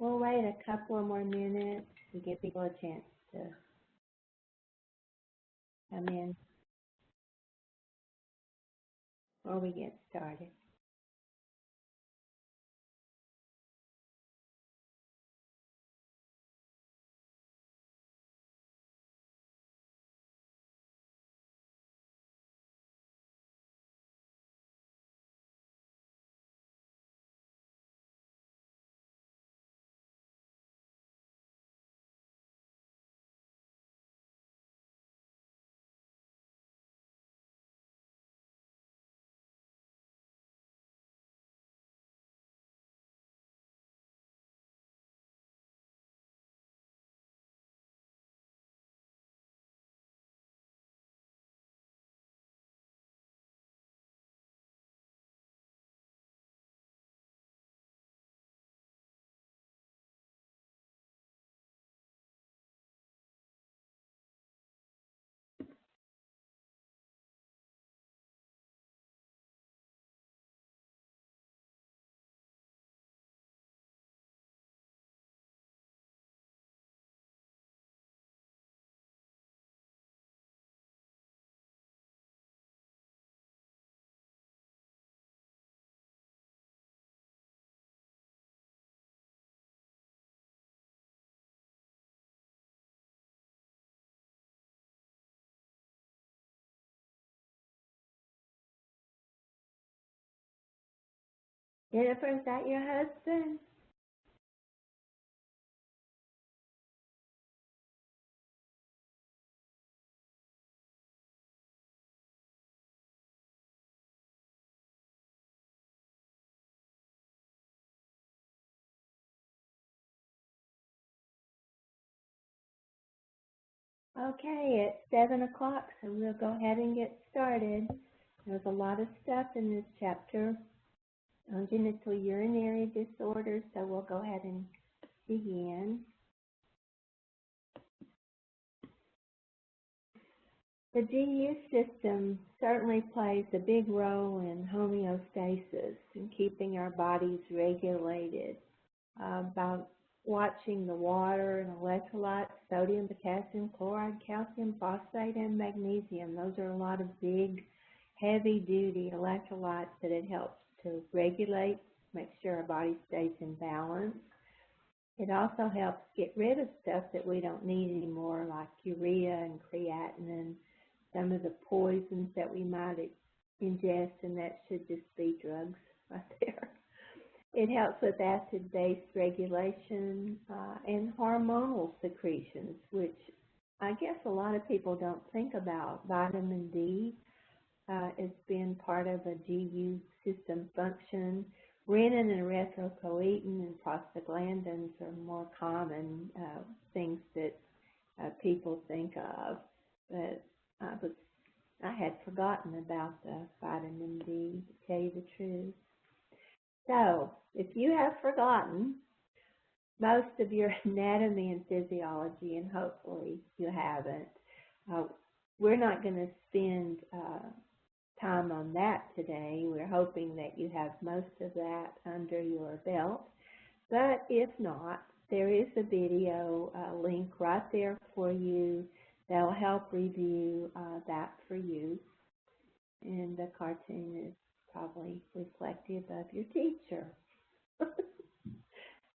We'll wait a couple of more minutes to give people a chance to come in before we get started. Jennifer, is that your husband? Okay, it's 7 o'clock, so we'll go ahead and get started. There's a lot of stuff in this chapter on genital urinary disorders, so we'll go ahead and begin. The GU system certainly plays a big role in homeostasis and keeping our bodies regulated by watching the water and electrolytes, sodium, potassium, chloride, calcium, phosphate, and magnesium. Those are a lot of big, heavy-duty electrolytes that it helps to regulate, make sure our body stays in balance. It also helps get rid of stuff that we don't need anymore, like urea and creatinine, some of the poisons that we might ingest, and that should just be drugs right there. It helps with acid-base regulation and hormonal secretions, which I guess a lot of people don't think about. Vitamin D has been part of a GU system function. Renin and erythropoietin and prostaglandins are more common things that people think of. But I had forgotten about the vitamin D, to tell you the truth. So, if you have forgotten most of your anatomy and physiology, and hopefully you haven't, we're not going to spend time on that today. We're hoping that you have most of that under your belt. But if not, there is a video link right there for you that will help review that for you. And the cartoon is probably reflective of your teacher.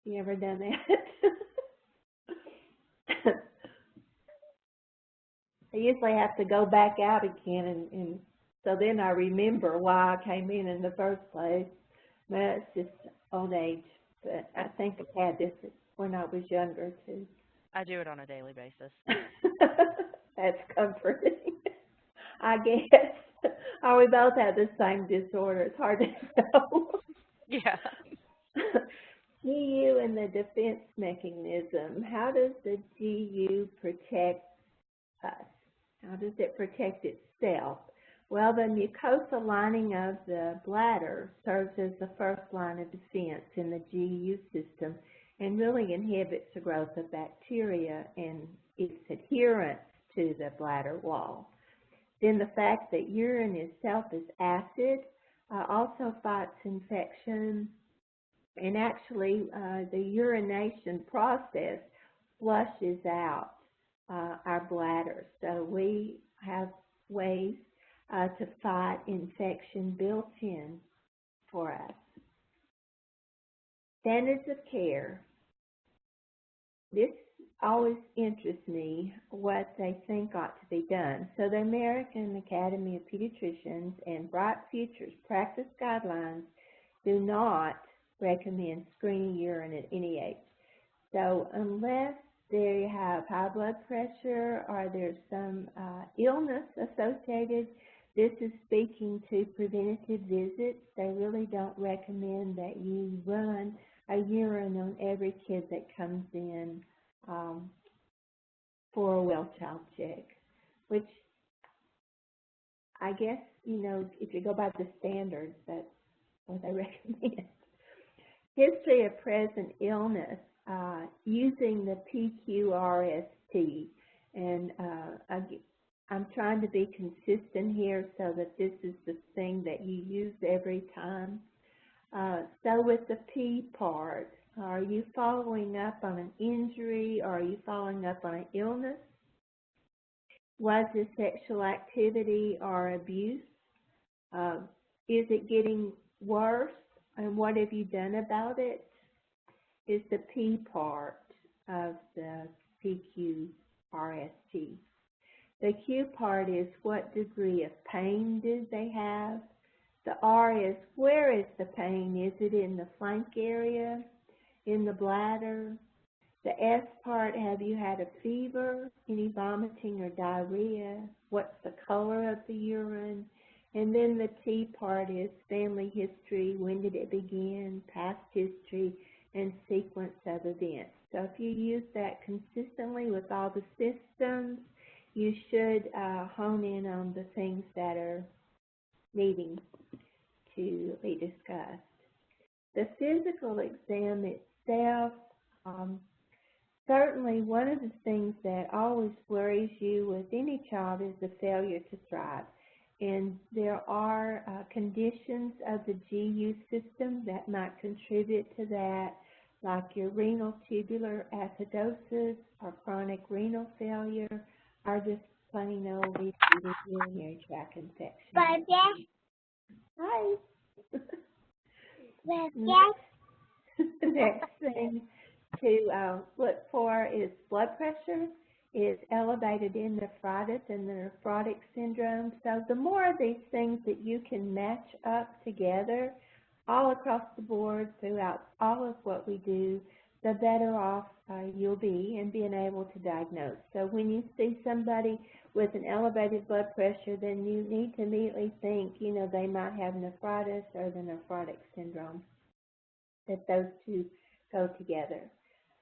You ever done that? I usually have to go back out again, and so then I remember why I came in the first place. But it's just old age. But I think I had this when I was younger, too. I do it on a daily basis. That's comforting, I guess. Or we both have the same disorder. It's hard to know. Yeah. GU and the defense mechanism. How does the GU protect us? How does it protect itself? Well, the mucosal lining of the bladder serves as the first line of defense in the GU system and really inhibits the growth of bacteria and its adherence to the bladder wall. Then the fact that urine itself is acid also fights infection And actually, the urination process flushes out our bladder. So we have ways to fight infection built in for us. Standards of care. This always interests me, what they think ought to be done. So the American Academy of Pediatricians and Bright Futures practice guidelines do not recommend screening urine at any age. So unless they have high blood pressure or there's some illness associated, this is speaking to preventative visits. They really don't recommend that you run a urine on every kid that comes in for a well child check, which I guess, if you go by the standards, that's what they recommend. History of present illness, using the PQRST, and I'm trying to be consistent here so that this is the thing that you use every time. So with the P part, are you following up on an injury, or are you following up on an illness? Was it sexual activity or abuse? Is it getting worse, and what have you done about it? Is the P part of the PQRST. The Q part is what degree of pain did they have? The R is where is the pain? Is it in the flank area, in the bladder? The S part, have you had a fever, any vomiting or diarrhea? What's the color of the urine? And then the T part is family history, when did it begin, past history, and sequence of events. So if you use that consistently with all the systems, you should hone in on the things that are needing to be discussed. The physical exam itself, certainly one of the things that always worries you with any child is the failure to thrive. And there are conditions of the GU system that might contribute to that, like your renal tubular acidosis or chronic renal failure, or just plain old repeated urinary tract infection. Hi. Next thing to look for is blood pressure is elevated in nephritis and the nephrotic syndrome. So the more of these things that you can match up together all across the board throughout all of what we do, the better off you'll be in being able to diagnose. So when you see somebody with an elevated blood pressure, then you need to immediately think, they might have nephritis or the nephrotic syndrome, that those two go together.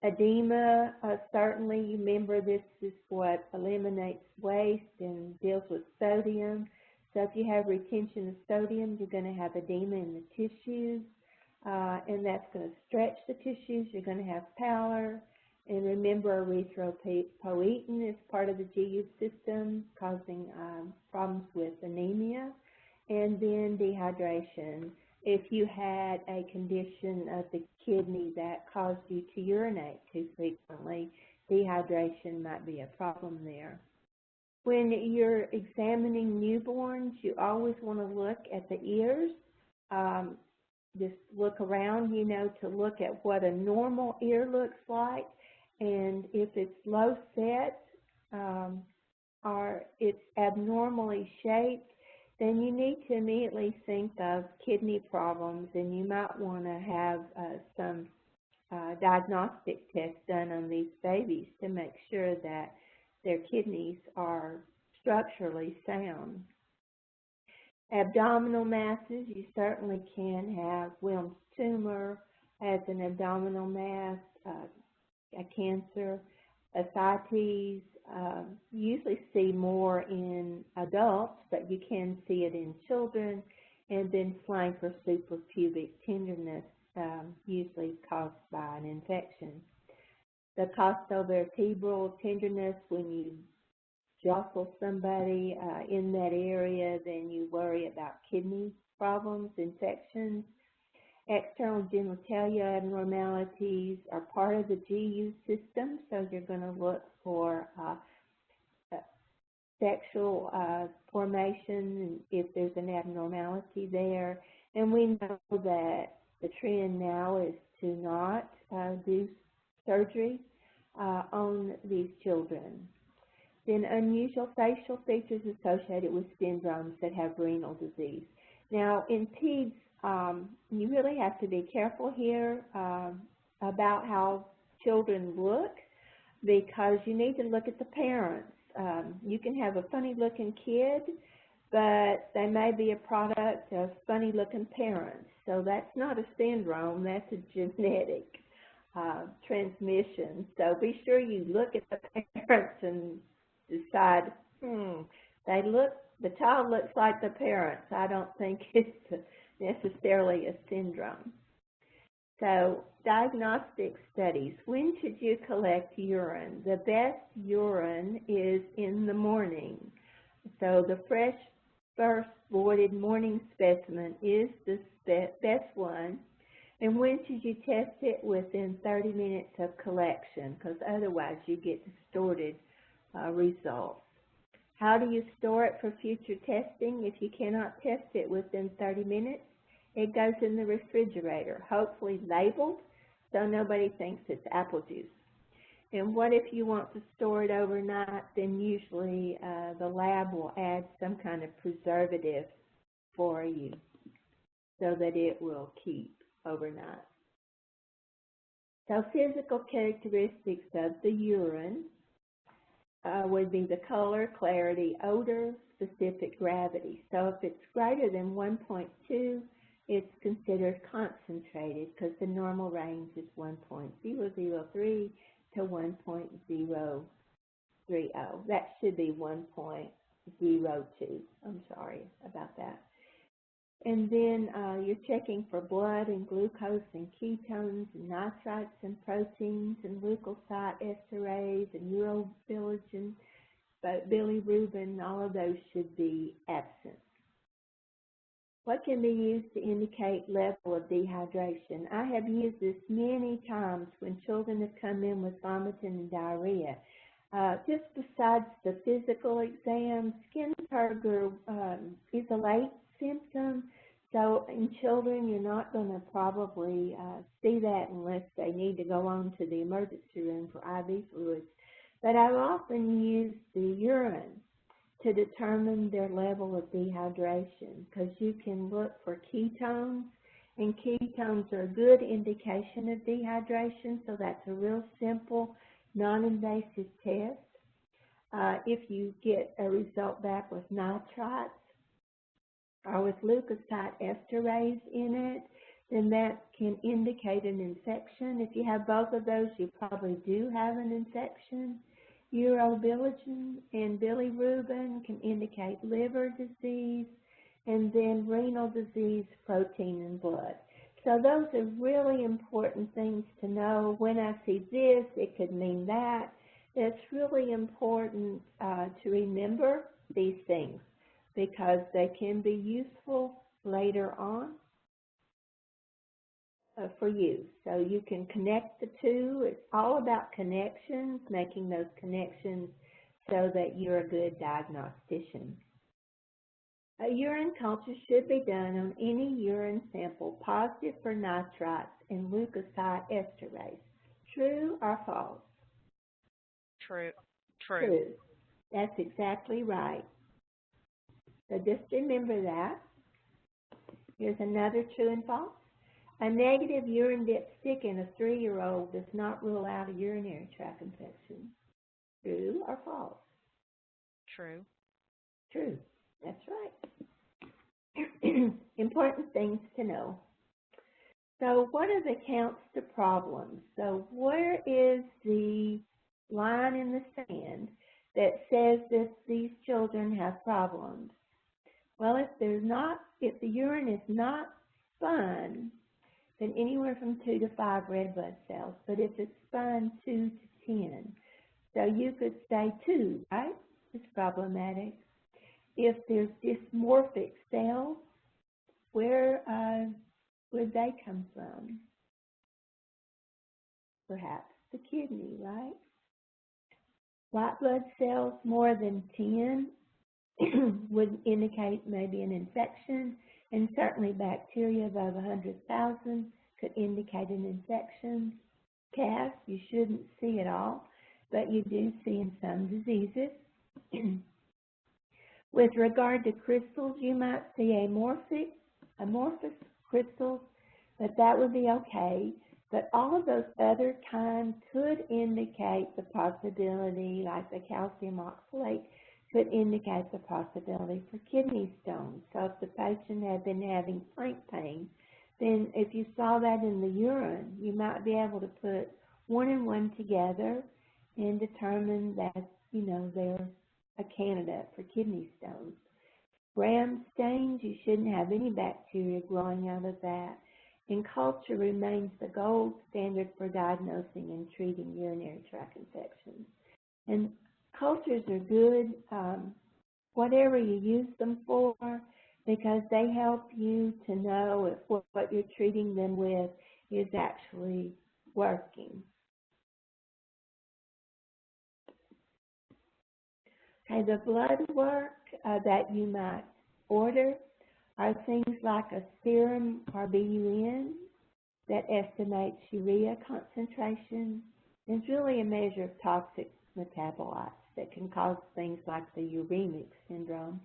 Edema, certainly, remember this is what eliminates waste and deals with sodium. So if you have retention of sodium, you're going to have edema in the tissues, and that's going to stretch the tissues. You're going to have pallor. And remember, erythropoietin is part of the GU system, causing problems with anemia. And then dehydration. If you had a condition of the kidney that caused you to urinate too frequently, dehydration might be a problem there. When you're examining newborns, you always want to look at the ears. Just look around, to look at what a normal ear looks like. And if it's low set or it's abnormally shaped, then you need to immediately think of kidney problems, and you might want to have some diagnostic tests done on these babies to make sure that their kidneys are structurally sound. Abdominal masses, you certainly can have Wilms tumor as an abdominal mass, a cancer, ascites. You usually see more in adults, but you can see it in children, and then flank or suprapubic tenderness, usually caused by an infection. The costovertebral tenderness, when you jostle somebody in that area, then you worry about kidney problems, infections. External genitalia abnormalities are part of the GU system, so you're going to look for sexual formation if there's an abnormality there. And we know that the trend now is to not do surgery on these children. Then unusual facial features associated with syndromes that have renal disease. Now, in peds, you really have to be careful here about how children look, because you need to look at the parents. You can have a funny-looking kid, but they may be a product of funny-looking parents. So that's not a syndrome, that's a genetic transmission. So be sure you look at the parents and decide, the child looks like the parents. I don't think it's necessarily a syndrome. So diagnostic studies. When should you collect urine? The best urine is in the morning. So the fresh, first voided morning specimen is the best one. And when should you test it? Within 30 minutes of collection, because otherwise you get distorted results. How do you store it for future testing? If you cannot test it within 30 minutes, it goes in the refrigerator, hopefully labeled so nobody thinks it's apple juice. And what if you want to store it overnight? Then usually the lab will add some kind of preservative for you so that it will keep overnight. So physical characteristics of the urine would be the color, clarity, odor, specific gravity. So if it's greater than 1.2, it's considered concentrated, because the normal range is 1.003 to 1.030. That should be 1.02. I'm sorry about that. And then you're checking for blood and glucose and ketones and nitrites and proteins and leukocyte esterase and urobilinogen, but bilirubin, all of those should be absent. What can be used to indicate level of dehydration? I have used this many times when children have come in with vomiting and diarrhea. Just besides the physical exam, skin turgor is a late symptom. So in children, you're not going to probably see that unless they need to go on to the emergency room for IV fluids. But I've often used the urine to determine their level of dehydration, because you can look for ketones, and ketones are a good indication of dehydration, so that's a real simple, non-invasive test. If you get a result back with nitrites or with leukocyte esterase in it, then that can indicate an infection. If you have both of those, you probably do have an infection. Urobilinogen and bilirubin can indicate liver disease, and then renal disease, protein, and blood. So those are really important things to know. When I see this, it could mean that. It's really important to remember these things, because they can be useful later on for you. So you can connect the two. It's all about connections, making those connections so that you're a good diagnostician. A urine culture should be done on any urine sample positive for nitrites and leukocyte esterase. True or false? True. True. That's exactly right. So just remember that. Here's another true and false. A negative urine dipstick in a 3-year-old does not rule out a urinary tract infection. True or false? True. True. That's right. Important things to know. So what are the counts to problems? So where is the line in the sand that says that these children have problems? Well, if the urine is not spun, then anywhere from 2 to 5 red blood cells. But if it's spun, 2 to 10. So you could say 2, right? It's problematic. If there's dysmorphic cells, where would they come from? Perhaps the kidney, right? White blood cells more than 10 would indicate maybe an infection, and certainly bacteria above 100,000 could indicate an infection. Calf, you shouldn't see at all, but you do see in some diseases. With regard to crystals, you might see amorphous crystals, but that would be okay. But all of those other kinds could indicate the possibility, like the calcium oxalate, could indicate the possibility for kidney stones. So if the patient had been having flank pain, then if you saw that in the urine, you might be able to put one and one together and determine that, they're a candidate for kidney stones. Gram stains, you shouldn't have any bacteria growing out of that. And culture remains the gold standard for diagnosing and treating urinary tract infections. And cultures are good, whatever you use them for, because they help you to know if what you're treating them with is actually working. Okay, the blood work that you might order are things like a serum or BUN that estimates urea concentration. It's really a measure of toxic metabolites that can cause things like the uremic syndrome.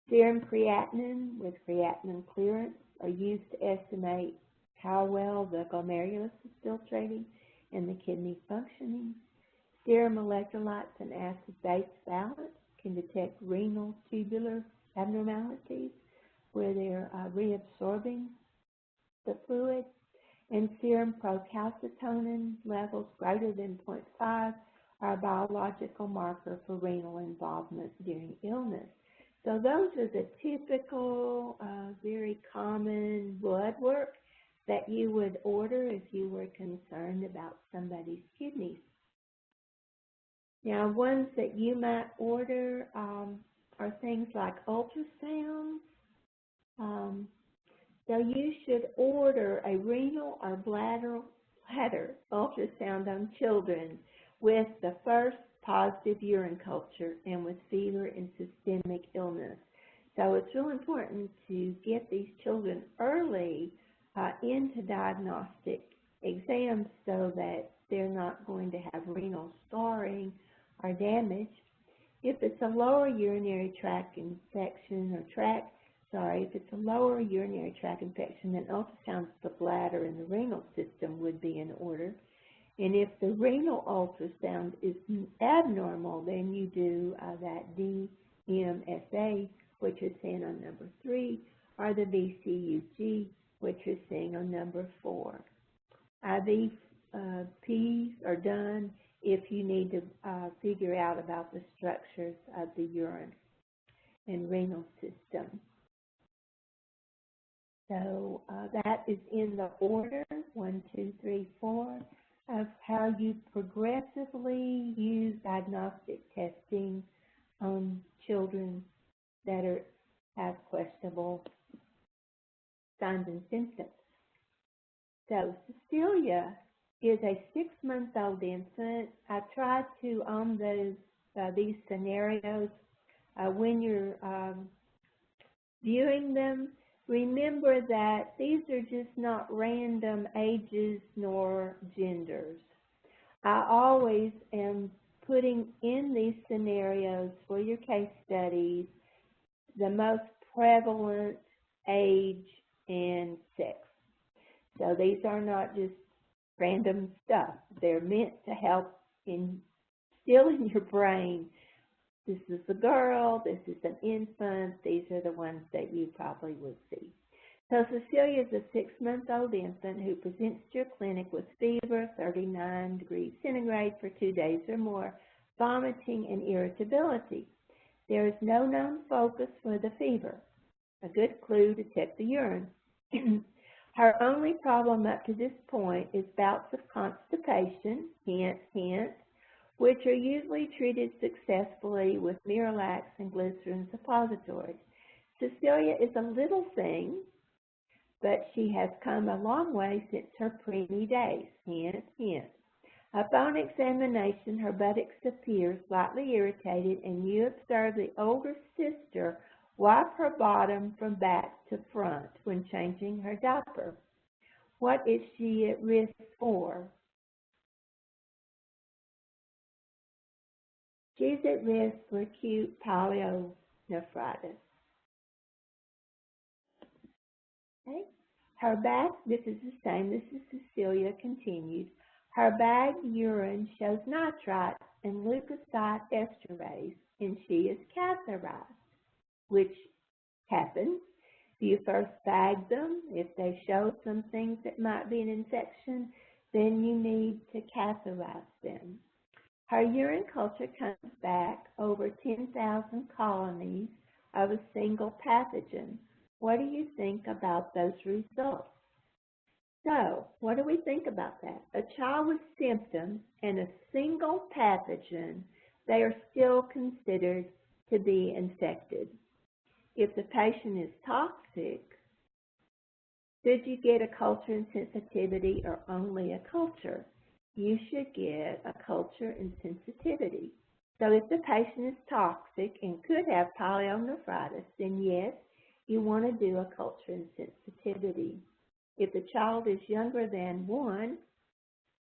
Serum creatinine with creatinine clearance are used to estimate how well the glomerulus is filtrating and the kidney functioning. Serum electrolytes and acid-base balance can detect renal tubular abnormalities where they're reabsorbing the fluid. And serum procalcitonin levels greater than 0.5 are a biological marker for renal involvement during illness. So those are the typical, very common blood work that you would order if you were concerned about somebody's kidneys. Now, ones that you might order are things like ultrasounds. So you should order a renal or bladder ultrasound on children with the first positive urine culture and with fever and systemic illness. So it's real important to get these children early into diagnostic exams so that they're not going to have renal scarring or damage. If it's a lower urinary tract infection if it's a lower urinary tract infection, then ultrasounds of the bladder and the renal system would be in order. And if the renal ultrasound is abnormal, then you do that DMSA, which is seen on number 3, or the BCUG, which is seen on number 4. IVPs are done if you need to figure out about the structures of the urine and renal system. So that is in the order, 1, 2, 3, 4, of how you progressively use diagnostic testing on children that have questionable signs and symptoms. So Cecilia is a 6-month-old infant. I tried to, on these scenarios, when you're viewing them, remember that these are just not random ages nor genders. I always am putting in these scenarios for your case studies the most prevalent age and sex. So these are not just random stuff. They're meant to help instill in your brain, this is a girl, this is an infant, these are the ones that you probably would see. So Cecilia is a 6-month-old infant who presents to your clinic with fever, 39 degrees centigrade for 2 days or more, vomiting, and irritability. There is no known focus for the fever, a good clue to check the urine. Her only problem up to this point is bouts of constipation, hint, hint, which are usually treated successfully with Miralax and glycerin suppositories. Cecilia is a little thing, but she has come a long way since her preemie days. Hint, hint. Upon examination, her buttocks appear slightly irritated, and you observe the older sister wipe her bottom from back to front when changing her diaper. What is she at risk for? She's at risk for acute pyelonephritis. Okay. Her bag, this is the same, this is Cecilia continued. Her bagged urine shows nitrite and leukocyte esterase, and she is catheterized, which happens. If you first bag them, if they show some things that might be an infection, then you need to catheterize them. Her urine culture comes back over 10,000 colonies of a single pathogen. What do you think about those results? So, what do we think about that? A child with symptoms and a single pathogen, they are still considered to be infected. If the patient is toxic, should you get a culture and sensitivity or only a culture? You should get a culture and sensitivity. So if the patient is toxic and could have pyelonephritis, then yes, you want to do a culture and sensitivity. If the child is younger than 1,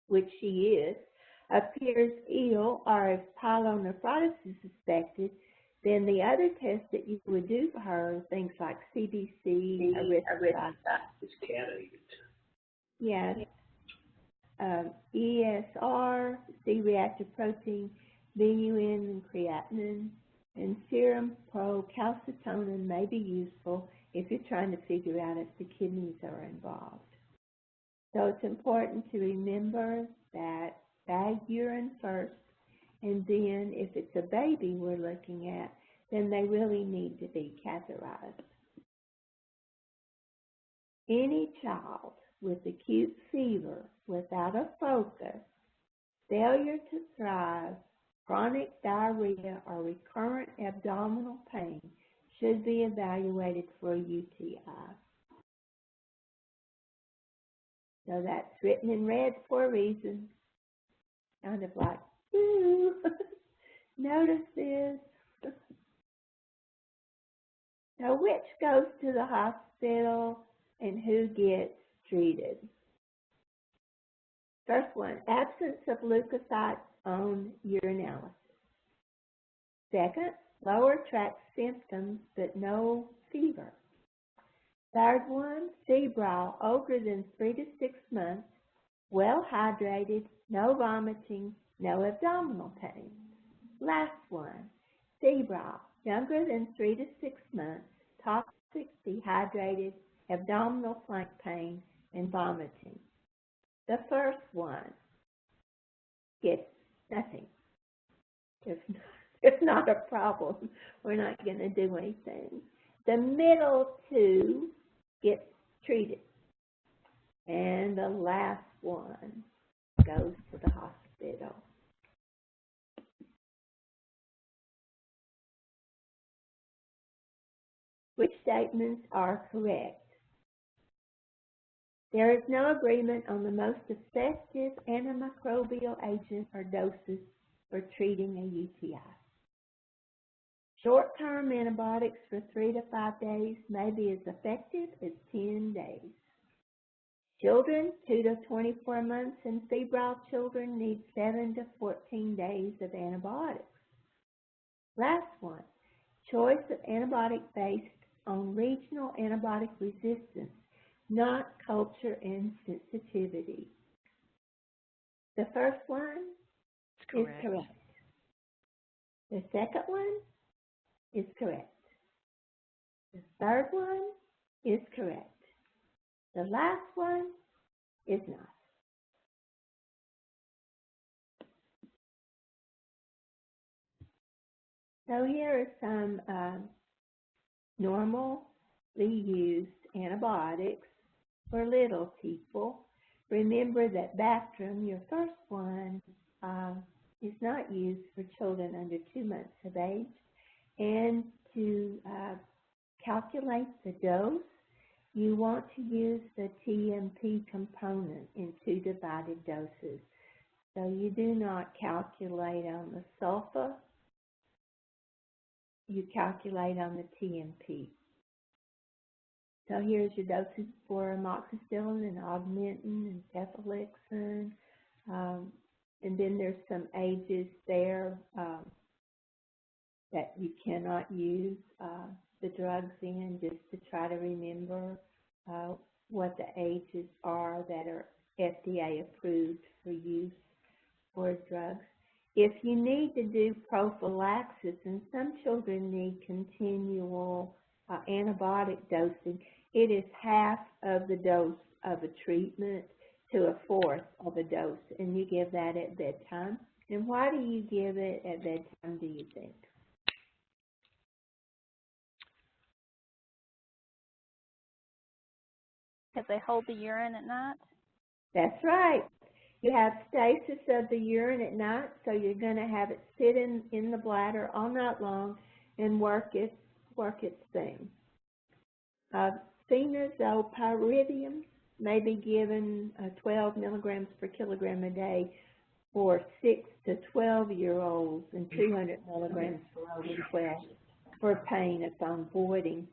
which she is, appears ill, or if pyelonephritis is suspected, then the other tests that you would do for her are things like CBC, yes, ESR, C-reactive protein, BUN, and creatinine, and serum procalcitonin may be useful if you're trying to figure out if the kidneys are involved. So it's important to remember that bag urine first, and then if it's a baby we're looking at, then they really need to be catheterized. Any child with acute fever without a focus, failure to thrive, chronic diarrhea, or recurrent abdominal pain should be evaluated for a UTI. So that's written in red for a reason. Kind of like, ooh, notice this. So which goes to the hospital and who gets treated? First one, absence of leukocytes on urinalysis. Second, lower tract symptoms but no fever. Third one, febrile, older than 3 to 6 months, well hydrated, no vomiting, no abdominal pain. Last one, febrile, younger than 3 to 6 months, toxic, dehydrated, abdominal flank pain, and vomiting. The first one gets nothing. There's not a problem. We're not going to do anything. The middle two gets treated. And the last one goes to the hospital. Which statements are correct? There is no agreement on the most effective antimicrobial agent or doses for treating a UTI. Short-term antibiotics for 3 to 5 days may be as effective as 10 days. Children 2 to 24 months and febrile children need 7 to 14 days of antibiotics. Last one, choice of antibiotic based on regional antibiotic resistance, not culture and sensitivity. The first one is correct. The second one is correct. The third one is correct. The last one is not. So here are some normally used antibiotics for little people. Remember that Bactrim, your first one, is not used for children under 2 months of age. And to calculate the dose, You want to use the TMP component in 2 divided doses. So you do not calculate on the sulfa, you calculate on the TMP. So here's your doses for amoxicillin and augmentin and cefalexin. And then there's some ages there that you cannot use the drugs in, just to try to remember what the ages are that are FDA approved for use for drugs. If you need to do prophylaxis, and some children need continual antibiotic dosing, it is half of the dose of a treatment to a fourth of a dose, and you give that at bedtime. And why do you give it at bedtime, do you think? Because they hold the urine at night? That's right. You have stasis of the urine at night, so you're going to have it sit in the bladder all night long and work its thing. Phenazopyridine may be given 12 milligrams per kilogram a day for 6 to 12-year-olds and 200 milligrams for over 12 for pain upon voiding,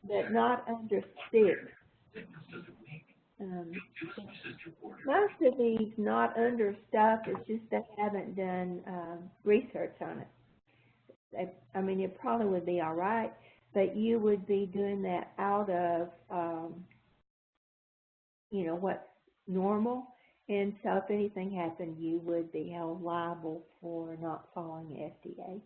but not under 6. Most of these not under stuff is just they haven't done research on it. I mean, it probably would be all right, but you would be doing that out of, what's normal. And so if anything happened, you would be held liable for not following the FDA.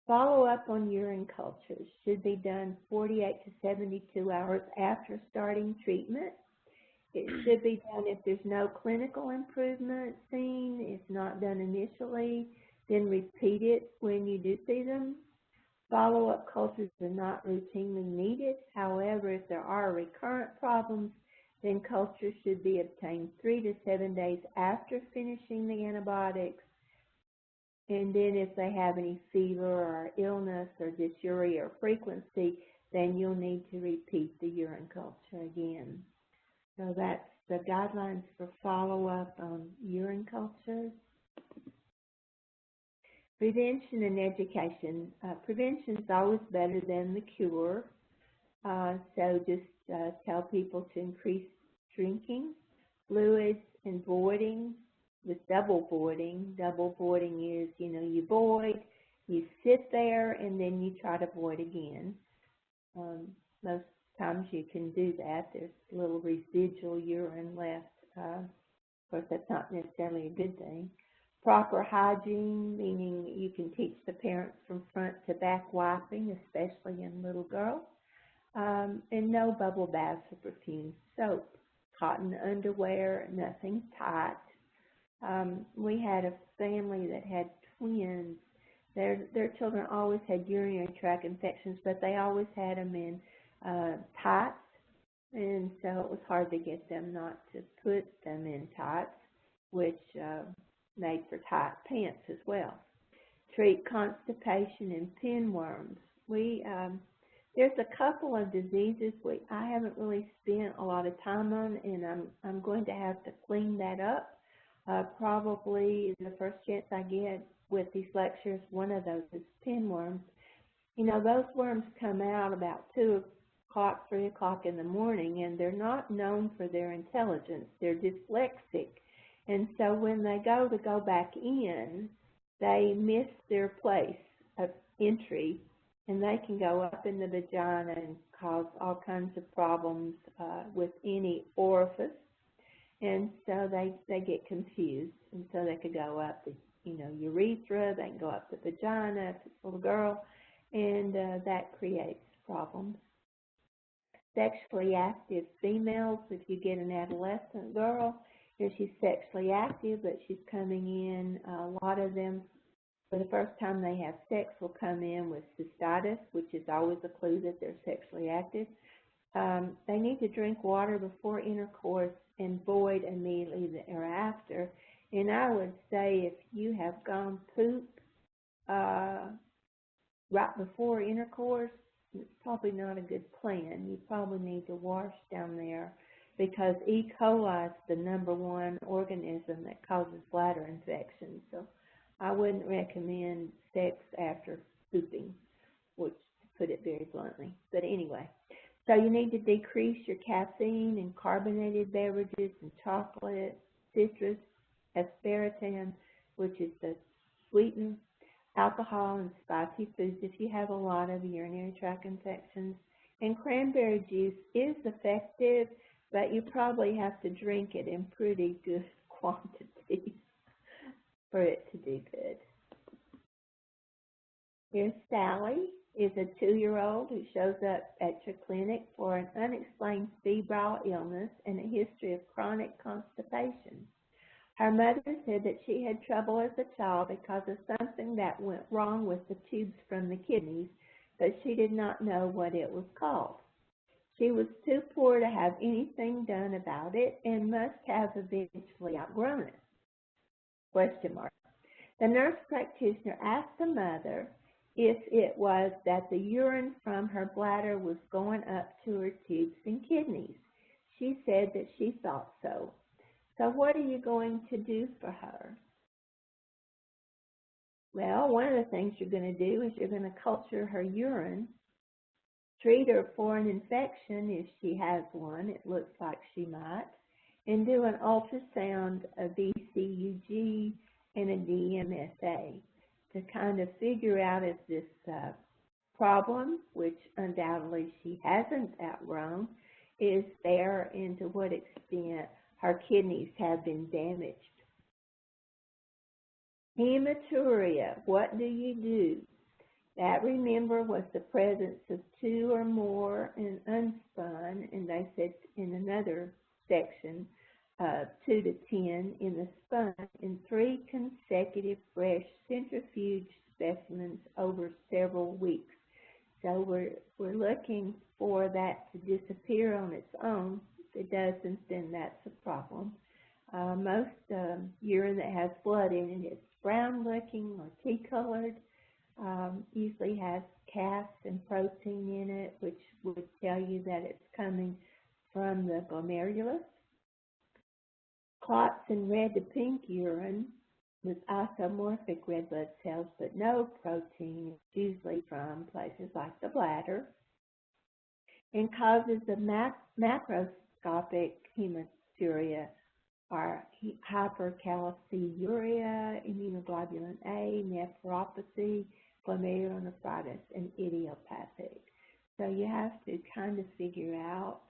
Follow-up on urine cultures should be done 48 to 72 hours after starting treatment. It should be done if there's no clinical improvement seen. If not done initially, then repeat it when you do see them. Follow-up cultures are not routinely needed. However, if there are recurrent problems, then cultures should be obtained 3 to 7 days after finishing the antibiotics. And then if they have any fever or illness or dysuria or frequency, then you'll need to repeat the urine culture again. So that's the guidelines for follow-up on urine cultures. Prevention and education. Prevention is always better than the cure. So just tell people to increase drinking, fluids, and voiding. With double voiding is, you void, you sit there, and then you try to void again. Most times you can do that. There's a little residual urine left. Of course, that's not necessarily a good thing. Proper hygiene, meaning you can teach the parents from front to back wiping, especially in little girls. And no bubble baths or perfumed soap. Cotton underwear, nothing tight. We had a family that had twins. Their children always had urinary tract infections, but they always had them in tights, and so it was hard to get them not to put them in tights, which made for tight pants as well. Treat constipation and pinworms. There's a couple of diseases I haven't really spent a lot of time on, and I'm going to have to clean that up. Probably the first chance I get with these lectures, one of those is pinworms. Those worms come out about 2 o'clock, 3 o'clock in the morning, and they're not known for their intelligence. They're dyslexic. And so when they go back in, they miss their place of entry, and they can go up in the vagina and cause all kinds of problems with any orifice. And so they get confused, and so they could go up the urethra, they can go up the vagina if it's a little girl, and that creates problems. Sexually active females, if you get an adolescent girl, if she's sexually active, but she's coming in, a lot of them, for the first time they have sex, will come in with cystitis, which is always a clue that they're sexually active. They need to drink water before intercourse and void immediately thereafter. And I would say if you have gone poop right before intercourse, it's probably not a good plan. You probably need to wash down there because E. coli is the #1 organism that causes bladder infections. So I wouldn't recommend sex after pooping, which to put it very bluntly. But anyway, so you need to decrease your caffeine and carbonated beverages and chocolate, citrus, aspartame, which is the sweetener, alcohol, and spicy foods if you have a lot of urinary tract infections. And cranberry juice is effective, but you probably have to drink it in pretty good quantities for it to do good. Here's Sally, is a 2-year-old who shows up at your clinic for an unexplained febrile illness and a history of chronic constipation. Her mother said that she had trouble as a child because of something that went wrong with the tubes from the kidneys, but she did not know what it was called. She was too poor to have anything done about it and must have eventually outgrown it. Question mark. The nurse practitioner asked the mother if it was that the urine from her bladder was going up to her tubes and kidneys. She said that she thought so. So what are you going to do for her? Well, one of the things you're going to do is you're going to culture her urine, treat her for an infection if she has one, it looks like she might, and do an ultrasound, a VCUG, and a DMSA to kind of figure out if this problem, which undoubtedly she hasn't outgrown, is there and to what extent her kidneys have been damaged. Hematuria, what do you do? That, remember, was the presence of 2 or more and unspun, and they said in another section, 2 to 10 in the spun, in 3 consecutive fresh centrifuge specimens over several weeks. So we're looking for that to disappear on its own. If it doesn't, then that's a problem. Most urine that has blood in it is brown looking or tea colored. Usually has calf and protein in it, which would tell you that it's coming from the glomerulus. Clots in red to pink urine with isomorphic red blood cells but no protein, is usually from places like the bladder. And causes of macroscopic hematuria are hypercalciuria, immunoglobulin A, nephropathy, glomerulonephritis, and idiopathic. So you have to kind of figure out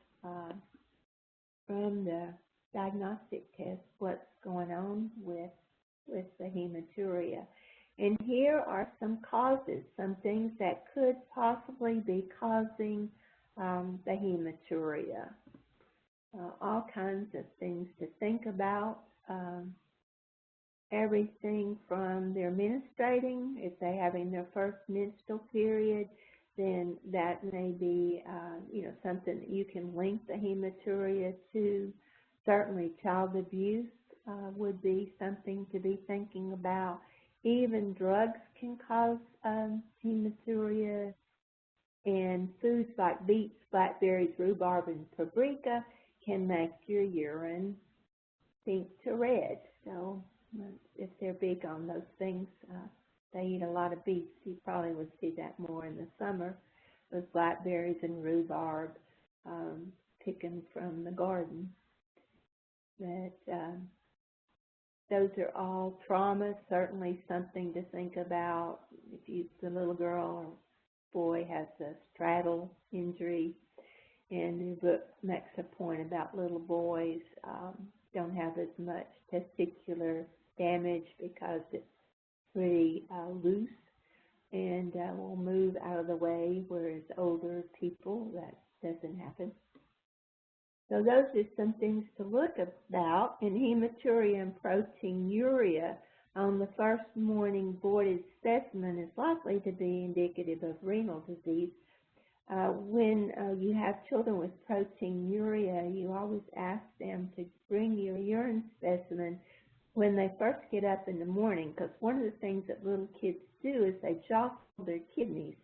from the diagnostic test what's going on with the hematuria. And here are some causes, some things that could possibly be causing the hematuria. All kinds of things to think about. Everything from their menstruating, if they're having their first menstrual period, then that may be something that you can link the hematuria to. Certainly child abuse would be something to be thinking about. Even drugs can cause hematuria, and foods like beets, blackberries, rhubarb, and paprika can make your urine pink to red. So if they're big on those things, they eat a lot of beets. You probably would see that more in the summer with blackberries and rhubarb picking from the garden. But those are all traumas, certainly something to think about. If the little girl or boy has a straddle injury, and the book makes a point about little boys don't have as much testicular damage because it's pretty loose and will move out of the way, whereas older people, that doesn't happen. So those are some things to look about. And hematuria and proteinuria on the first morning voided specimen is likely to be indicative of renal disease. When you have children with proteinuria, you always ask them to bring your urine specimen when they first get up in the morning, because one of the things that little kids do is they jostle their kidneys.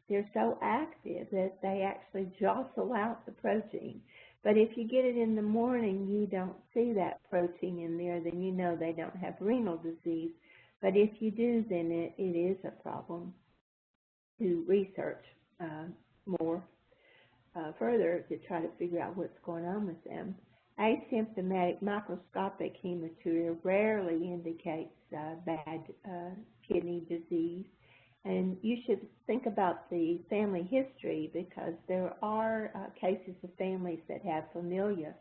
they're so active that they actually jostle out the protein. But if you get it in the morning, you don't see that protein in there, then you know they don't have renal disease. But if you do, then it is a problem to research more further to try to figure out what's going on with them. Asymptomatic microscopic hematuria rarely indicates bad kidney disease. And you should think about the family history, because there are cases of families that have familial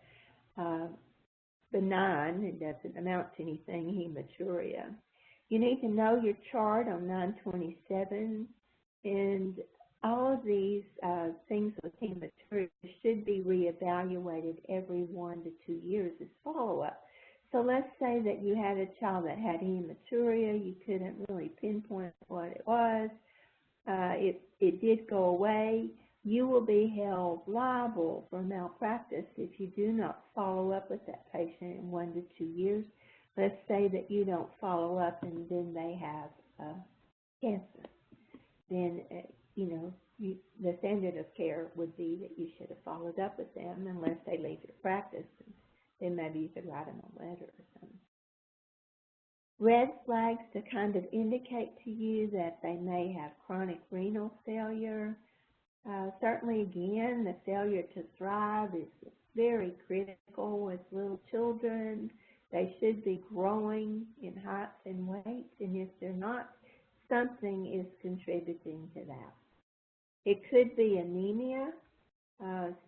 benign, it doesn't amount to anything, hematuria. You need to know your chart on 927, and all of these things with hematuria should be reevaluated every 1 to 2 years as follow-up. So let's say that you had a child that had hematuria, you couldn't really pinpoint what it was, it did go away. You will be held liable for malpractice if you do not follow up with that patient in 1 to 2 years. Let's say that you don't follow up and then they have cancer. Then, the standard of care would be that you should have followed up with them unless they leave your practice. Then maybe you could write them a letter or something. Red flags to kind of indicate to you that they may have chronic renal failure. Certainly, again, the failure to thrive is very critical with little children. They should be growing in height and weight, and if they're not, something is contributing to that. It could be anemia,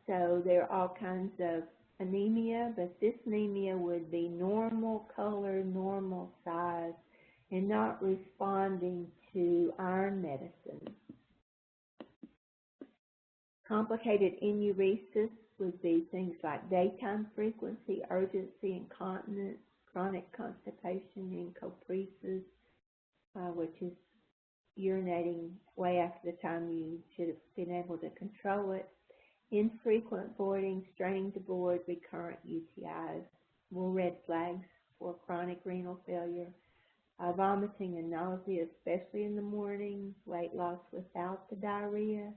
so there are all kinds of anemia, but this anemia would be normal color, normal size, and not responding to iron medicine. Complicated enuresis would be things like daytime frequency, urgency, incontinence, chronic constipation, encopresis, which is urinating way after the time you should have been able to control it. Infrequent voiding, straining to void, recurrent UTIs, more red flags for chronic renal failure. Vomiting and nausea, especially in the morning, weight loss without the diarrhea,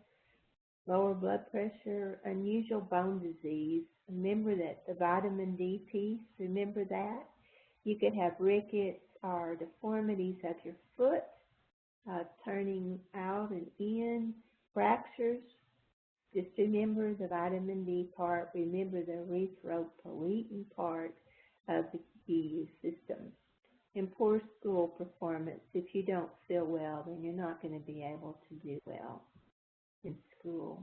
lower blood pressure, unusual bone disease. Remember that the vitamin D piece, remember that. You could have rickets or deformities of your foot, turning out and in, fractures. Just remember the vitamin D part, remember the erythropoietin part of the EU system. And poor school performance. If you don't feel well, then you're not going to be able to do well in school.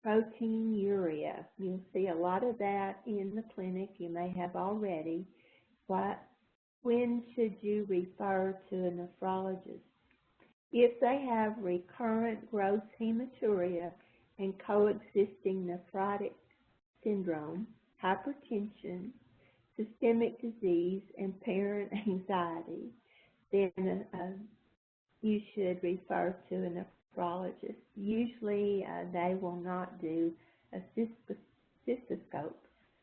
Proteinuria. You'll see a lot of that in the clinic. You may have already. When should you refer to a nephrologist? If they have recurrent gross hematuria and coexisting nephrotic syndrome, hypertension, systemic disease, and parent anxiety, then you should refer to a nephrologist. Usually they will not do a cystoscope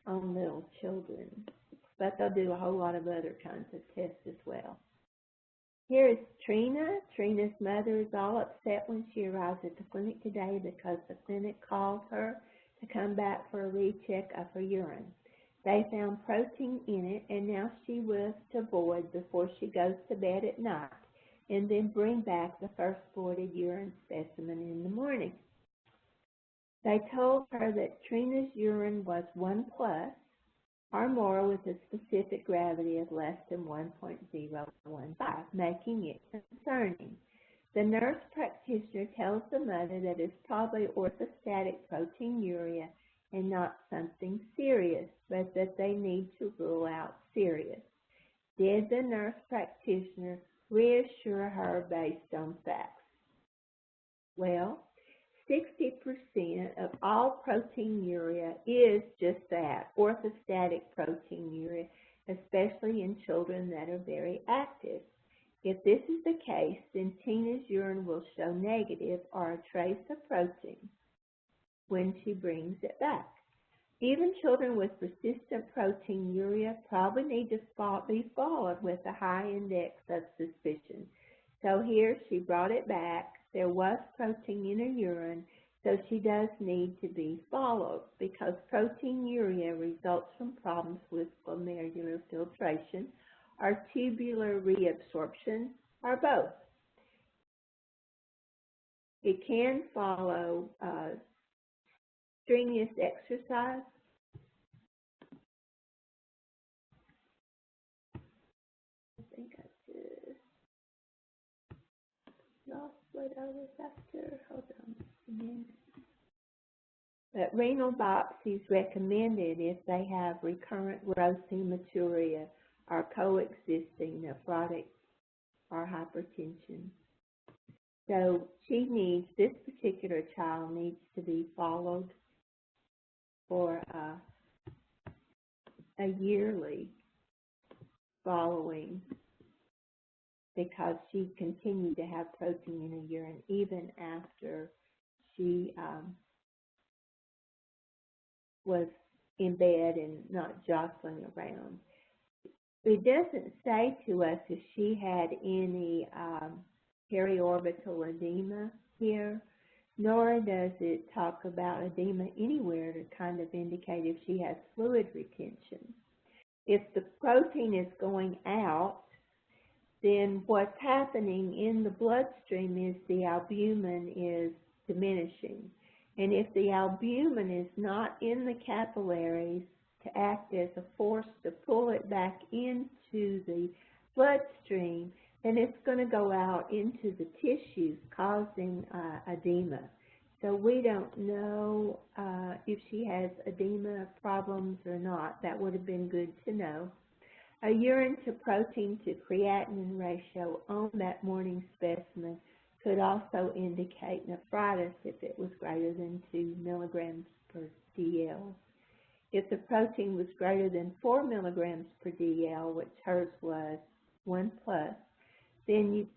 on little children, but they'll do a whole lot of other kinds of tests as well. Here is Trina. Trina's mother is all upset when she arrives at the clinic today because the clinic called her to come back for a recheck of her urine. They found protein in it, and now she was to void before she goes to bed at night, and then bring back the first voided urine specimen in the morning. They told her that Trina's urine was 1+ or more with a specific gravity of less than 1.015, making it concerning. The nurse practitioner tells the mother that it's probably orthostatic proteinuria and not something serious, but that they need to rule out serious. Did the nurse practitioner reassure her based on facts? Well, 60% of all proteinuria is just that, orthostatic proteinuria, especially in children that are very active. If this is the case, then Tina's urine will show negative or a trace of protein when she brings it back. Even children with persistent proteinuria probably need to be followed with a high index of suspicion. So here she brought it back. There was protein in her urine, so she does need to be followed because proteinuria results from problems with glomerular filtration or tubular reabsorption or both. It can follow strenuous exercise. I think I just lost what I was after. Hold on a minute. But renal biopsy is recommended if they have recurrent gross hematuria or coexisting nephrotic or hypertension. So this particular child needs to be followed for a yearly following because she continued to have protein in her urine even after she was in bed and not jostling around. It doesn't say to us if she had any periorbital edema here, nor does it talk about edema anywhere to kind of indicate if she has fluid retention. If the protein is going out, then what's happening in the bloodstream is the albumin is diminishing. And if the albumin is not in the capillaries to act as a force to pull it back into the bloodstream, then it's going to go out into the tissues, causing edema. So we don't know if she has edema problems or not. That would have been good to know. A urine to protein to creatinine ratio on that morning specimen could also indicate nephritis if it was greater than 2 milligrams per DL. If the protein was greater than 4 milligrams per DL, which hers was 1+, then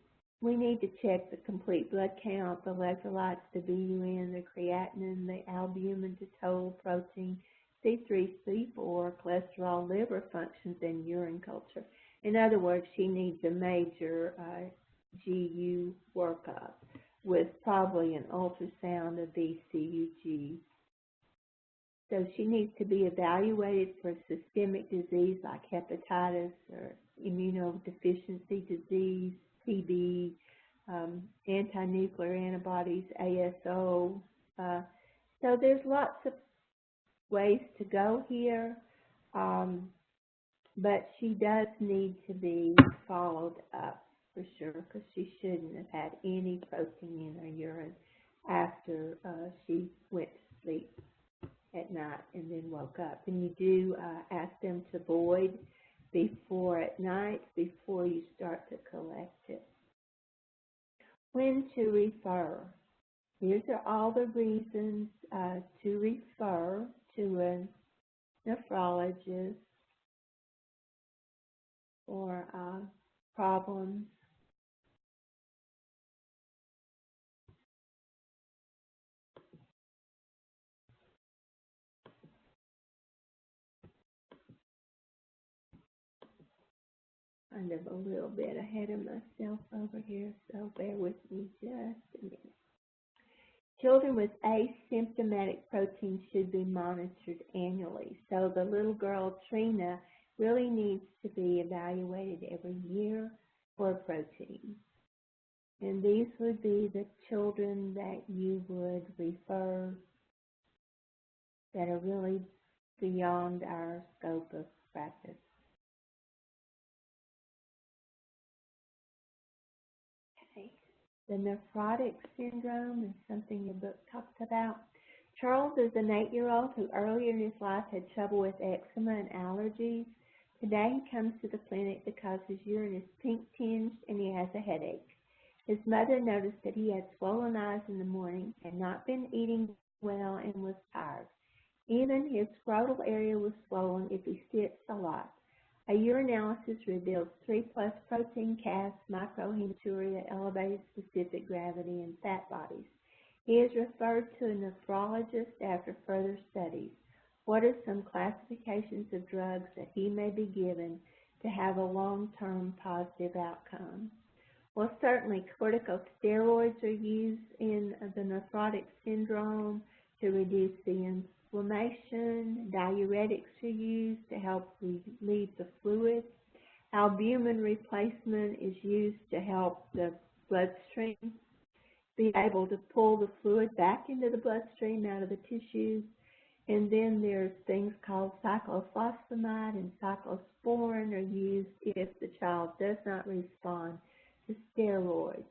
we need to check the complete blood count, the electrolytes, the BUN, the creatinine, the albumin to total protein, C3, C4, cholesterol, liver functions, and urine culture. In other words, she needs a major GU workup with probably an ultrasound of VCUG. So she needs to be evaluated for systemic disease like hepatitis or immunodeficiency disease, TB, anti-nuclear antibodies, ASO. So there's lots of ways to go here, but she does need to be followed up for sure because she shouldn't have had any protein in her urine after she went to sleep at night and then woke up. And you do ask them to void before at night before you start to collect it. When to refer. These are all the reasons to refer to a nephrologist for problems. Kind of a little bit ahead of myself over here, so bear with me just a minute. Children with asymptomatic protein should be monitored annually. So the little girl, Trina, really needs to be evaluated every year for protein. And these would be the children that you would refer that are really beyond our scope of practice. Okay. The nephrotic syndrome is something your book talks about. Charles is an 8-year-old who earlier in his life had trouble with eczema and allergies. Today he comes to the clinic because his urine is pink tinged and he has a headache. His mother noticed that he had swollen eyes in the morning, had not been eating well, and was tired. Even his scrotal area was swollen if he sits a lot. A urinalysis revealed 3+ protein casts, microhematuria, elevated specific gravity, and fat bodies. He is referred to a nephrologist after further studies. What are some classifications of drugs that he may be given to have a long-term positive outcome? Well, certainly corticosteroids are used in the nephrotic syndrome to reduce the inflammation. Diuretics are used to help relieve the fluid. Albumin replacement is used to help the bloodstream be able to pull the fluid back into the bloodstream out of the tissues. And then there's things called cyclophosphamide and cyclosporin are used if the child does not respond to steroids.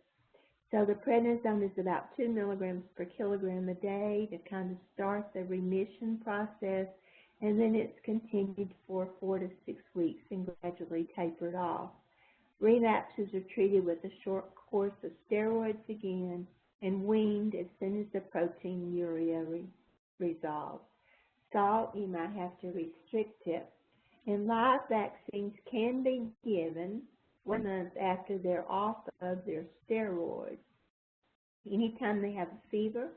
So the prednisone is about 2 milligrams per kilogram a day to kind of start the remission process, and then it's continued for 4 to 6 weeks and gradually tapered off. Relapses are treated with a short course of steroids again and weaned as soon as the proteinuria resolves. Salt, you might have to restrict it. And live vaccines can be given 1 month after they're off of their steroids. Anytime they have a fever,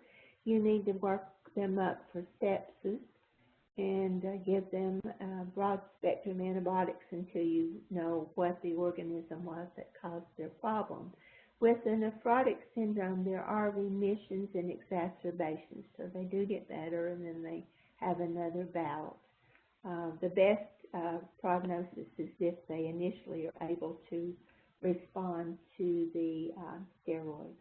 you need to work them up for sepsis and give them broad-spectrum antibiotics until you know what the organism was that caused their problem. With the nephrotic syndrome, there are remissions and exacerbations, so they do get better and then they have another bout. The best prognosis is if they initially are able to respond to the steroids.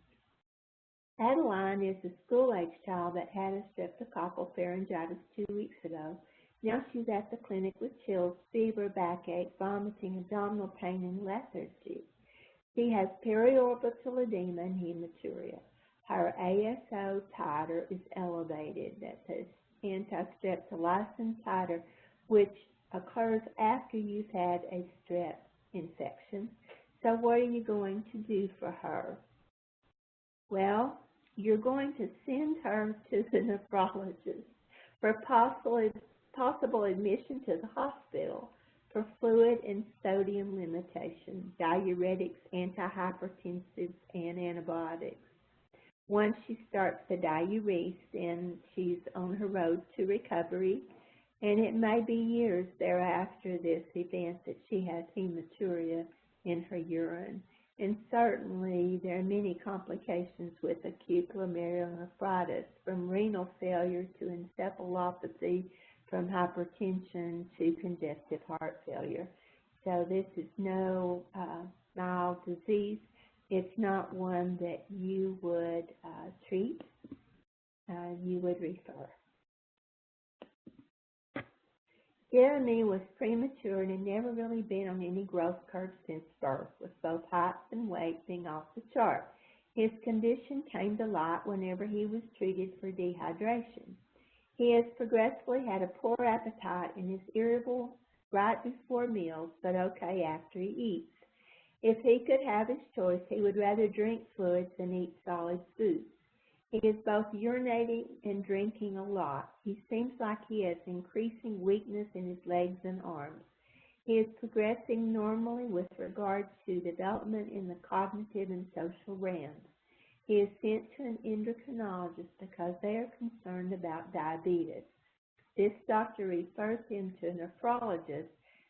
Adeline is a school-age child that had a streptococcal pharyngitis 2 weeks ago. Now she's at the clinic with chills, fever, backache, vomiting, abdominal pain, and lethargy. She has periorbital edema and hematuria. Her ASO titer is elevated. That's the anti-streptolysin titer, which occurs after you've had a strep infection. So what are you going to do for her? Well, you're going to send her to the nephrologist for possible admission to the hospital for fluid and sodium limitation, diuretics, antihypertensives, and antibiotics. Once she starts the diuresis, then she's on her road to recovery, and it may be years thereafter this event that she has hematuria in her urine. And certainly there are many complications with acute glomerulonephritis, from renal failure to encephalopathy, from hypertension to congestive heart failure. So this is no mild disease. It's not one that you would treat. You would refer. Jeremy was premature and had never really been on any growth curve since birth, with both height and weight being off the chart. His condition came to light whenever he was treated for dehydration. He has progressively had a poor appetite and is irritable right before meals, but okay after he eats. If he could have his choice, he would rather drink fluids than eat solid foods. He is both urinating and drinking a lot. He seems like he has increasing weakness in his legs and arms. He is progressing normally with regard to development in the cognitive and social realms. He is sent to an endocrinologist because they are concerned about diabetes. This doctor refers him to a nephrologist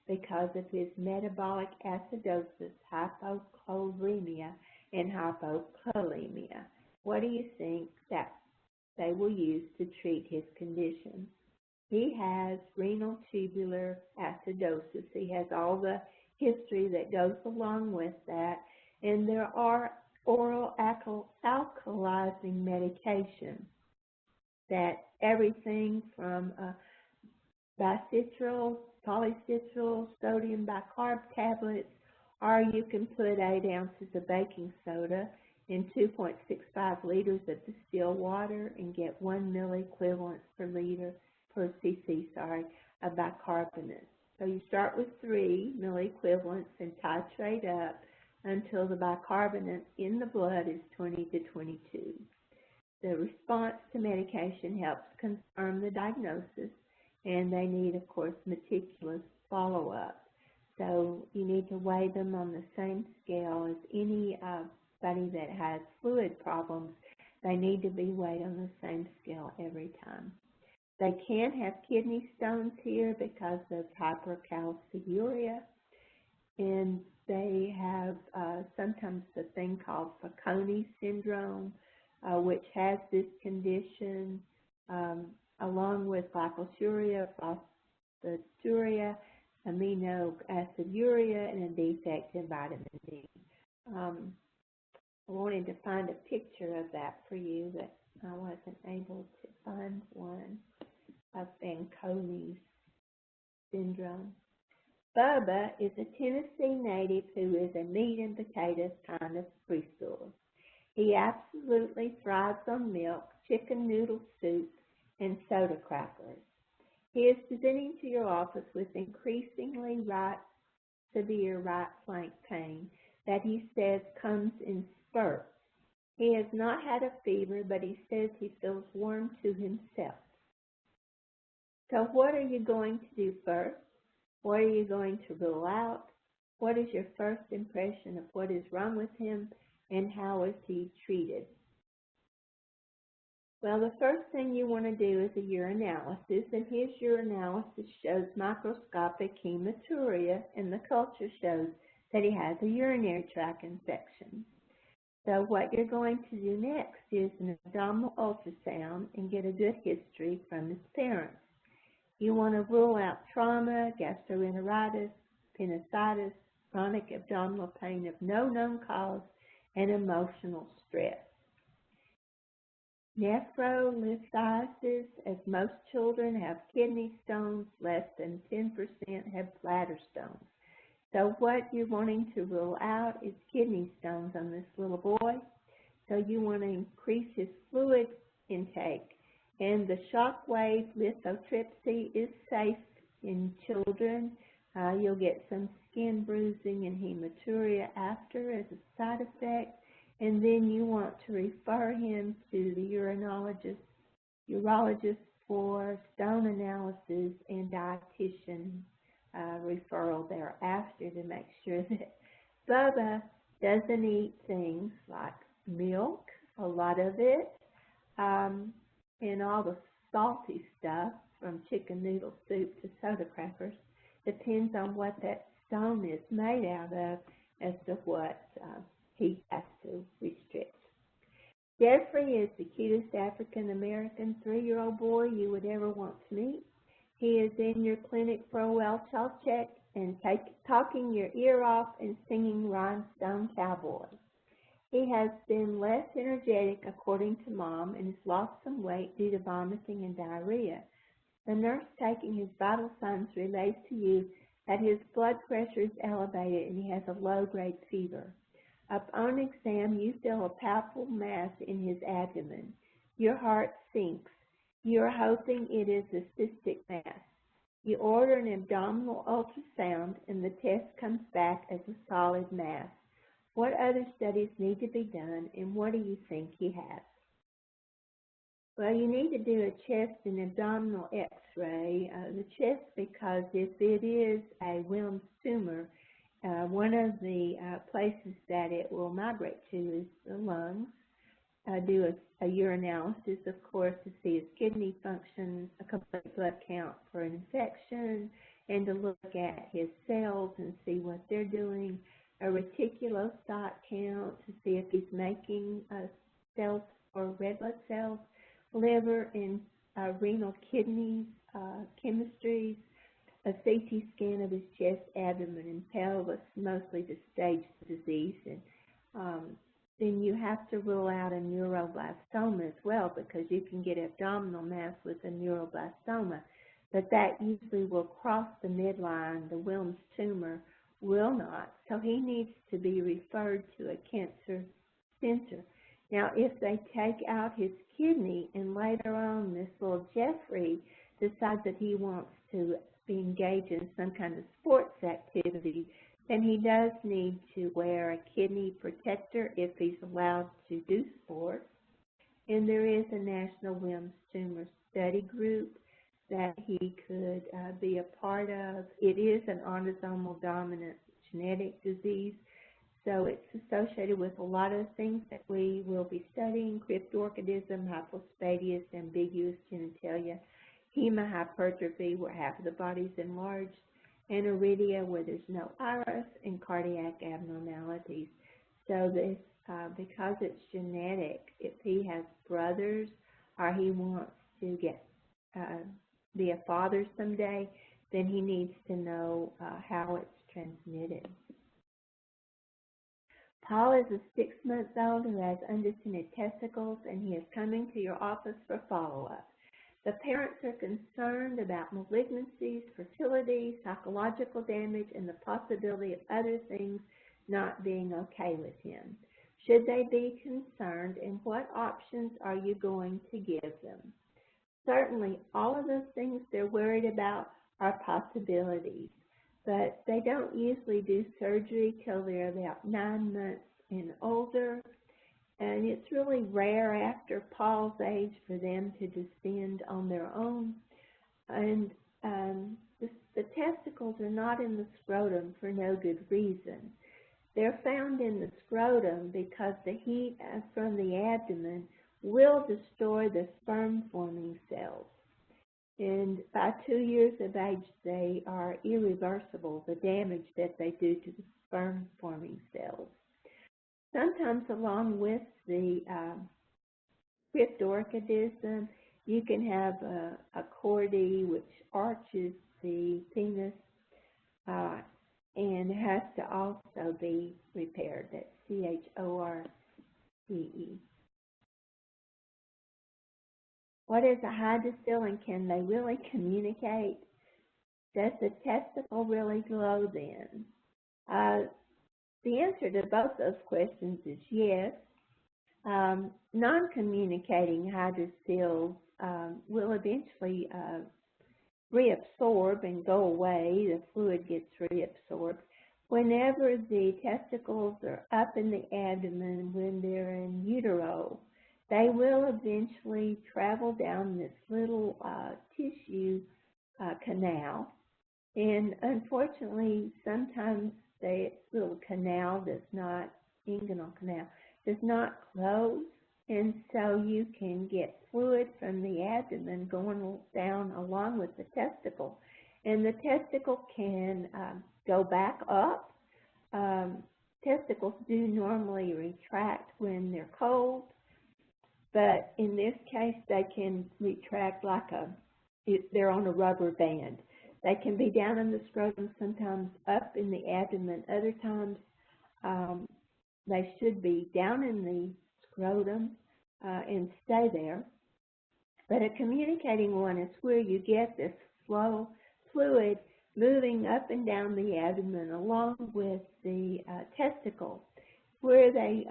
because of his metabolic acidosis, hypochloremia, and hypokalemia. What do you think that they will use to treat his condition? He has renal tubular acidosis. He has all the history that goes along with that, and there are oral alkalizing medication that everything from bicitrol, polycitrol, sodium bicarb tablets, or you can put 8 ounces of baking soda in 2.65 liters of distilled water and get 1 milliequivalent per cc of bicarbonate. So you start with 3 milliequivalents and titrate up until the bicarbonate in the blood is 20 to 22. The response to medication helps confirm the diagnosis, and they need, of course, meticulous follow-up. So you need to weigh them on the same scale as anybody that has fluid problems. They need to be weighed on the same scale every time. They can have kidney stones here because of hypercalciuria. and they have sometimes the thing called C.O.N syndrome, which has this condition, along with glycosuria, phosphaturia, amino aciduria, and a defect in vitamin D. I wanted to find a picture of that for you, but I wasn't able to find one of Fanconi's syndrome. Bubba is a Tennessee native who is a meat and potatoes kind of preschooler. He absolutely thrives on milk, chicken noodle soup, and soda crackers. He is presenting to your office with increasingly severe right flank pain that he says comes in spurts. He has not had a fever, but he says he feels warm to himself. So what are you going to do first? What are you going to rule out? What is your first impression of what is wrong with him, and how is he treated? Well, the first thing you want to do is a urinalysis, and his urinalysis shows microscopic hematuria, and the culture shows that he has a urinary tract infection. So what you're going to do next is an abdominal ultrasound and get a good history from his parents. You want to rule out trauma, gastroenteritis, appendicitis, chronic abdominal pain of no known cause, and emotional stress. Nephrolithiasis, as most children have kidney stones, less than 10% have bladder stones. So what you're wanting to rule out is kidney stones on this little boy. So you want to increase his fluid intake. And the shockwave lithotripsy is safe in children. You'll get some skin bruising and hematuria after as a side effect. And then you want to refer him to the urologist for stone analysis and dietitian referral thereafter to make sure that Bubba doesn't eat things like milk, a lot of it, and all the salty stuff from chicken noodle soup to soda crackers. Depends on what that stone is made out of as to what he has to restrict. Jeffrey is the cutest African-American 3-year-old boy you would ever want to meet. He is in your clinic for a well-child check and talking your ear off and singing Rhinestone Cowboy. He has been less energetic, according to Mom, and has lost some weight due to vomiting and diarrhea. The nurse taking his vital signs relays to you that his blood pressure is elevated and he has a low-grade fever. Upon exam, you feel a palpable mass in his abdomen. Your heart sinks. You are hoping it is a cystic mass. You order an abdominal ultrasound, and the test comes back as a solid mass. What other studies need to be done, and what do you think he has? Well, you need to do a chest and abdominal x-ray. The chest, because if it is a Wilms tumor, one of the places that it will migrate to is the lungs. Do a urinalysis, of course, to see his kidney function, a complete blood count for an infection, and to look at his cells and see what they're doing, a reticulocyte count to see if he's making cells for red blood cells, liver and renal kidneys, chemistries, a CT scan of his chest, abdomen, and pelvis, mostly to stage the disease. And then you have to rule out a neuroblastoma as well, because you can get abdominal mass with a neuroblastoma, but that usually will cross the midline. The Wilms tumor will not. So he needs to be referred to a cancer center. Now, if they take out his kidney and later on this little Jeffrey decides that he wants to be engaged in some kind of sports activity, then he does need to wear a kidney protector if he's allowed to do sports. And there is a National Wilms Tumor Study Group that he could be a part of. It is an autosomal dominant genetic disease, so it's associated with a lot of things that we will be studying: cryptorchidism, hypospadias, ambiguous genitalia, hemahypertrophy, where half of the body is enlarged, and iridia where there's no iris, and cardiac abnormalities. So this, because it's genetic, if he has brothers or he wants to be a father someday, then he needs to know how it's transmitted. Paul is a 6-month-old who has undescended testicles, and he is coming to your office for follow-up. The parents are concerned about malignancies, fertility, psychological damage, and the possibility of other things not being okay with him. Should they be concerned, and what options are you going to give them? Certainly, all of those things they're worried about are possibilities, but they don't usually do surgery till they're about 9 months and older, and it's really rare after Paul's age for them to descend on their own. And the testicles are not in the scrotum for no good reason. They're found in the scrotum because the heat from the abdomen will destroy the sperm-forming cells. And by 2 years of age, they are irreversible, the damage that they do to the sperm-forming cells. Sometimes along with the cryptorchidism, you can have a chordee which arches the penis and has to also be repaired. That's C-H-O-R-D-E. What is a hydrocele, and can they really communicate? Does the testicle really glow then? The answer to both those questions is yes. Non-communicating hydroceles will eventually reabsorb and go away. The fluid gets reabsorbed. Whenever the testicles are up in the abdomen, when they're in utero, they will eventually travel down this little tissue canal. And unfortunately, sometimes the little canal inguinal canal, does not close. And so you can get fluid from the abdomen going down along with the testicle. And the testicle can go back up. Testicles do normally retract when they're cold, but in this case they can retract like they're on a rubber band. They can be down in the scrotum, sometimes up in the abdomen. Other times they should be down in the scrotum and stay there. But a communicating one is where you get this fluid moving up and down the abdomen along with the testicle. Where they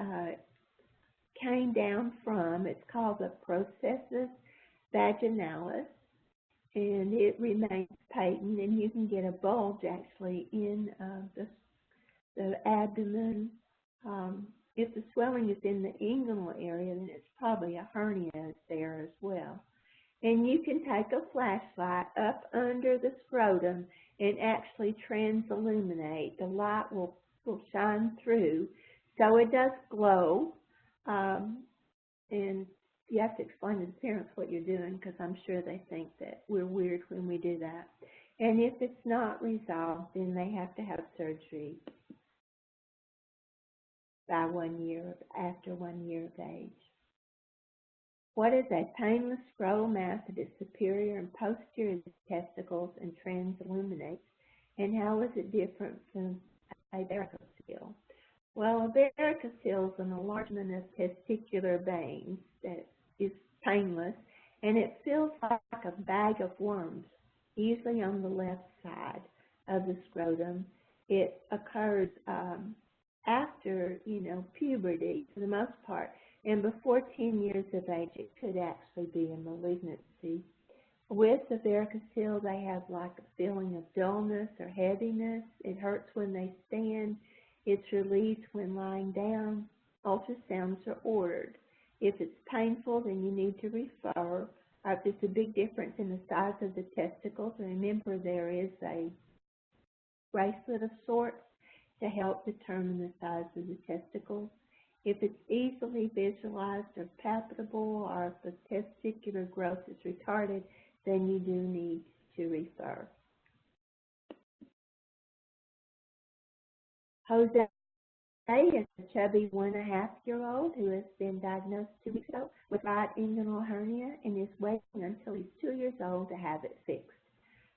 came down from, it's called the processus vaginalis, and it remains patent, and you can get a bulge actually in the abdomen. If the swelling is in the inguinal area, then it's probably a hernia there as well. And you can take a flashlight up under the scrotum and actually transilluminate. The light will shine through, so it does glow. And you have to explain to the parents what you're doing, because I'm sure they think that we're weird when we do that. And if it's not resolved, then they have to have surgery by 1 year, after 1 year of age. What is a painless scrotal mass that is superior and posterior to the testicles and transilluminates, and how is it different from a varicocele? Well, a varicocele is an enlargement of testicular veins that is painless, and it feels like a bag of worms, usually on the left side of the scrotum. It occurs after, puberty for the most part, and before 10 years of age, it could actually be a malignancy. With the varicocele, they have like a feeling of dullness or heaviness. It hurts when they stand. It's relieved when lying down. Ultrasounds are ordered. If it's painful, then you need to refer. If there's a big difference in the size of the testicles, remember there is a bracelet of sorts to help determine the size of the testicles. If it's easily visualized or palpable, or if the testicular growth is retarded, then you do need to refer. Jose is a chubby 1.5-year-old who has been diagnosed 2 weeks ago with right inguinal hernia and is waiting until he's 2 years old to have it fixed.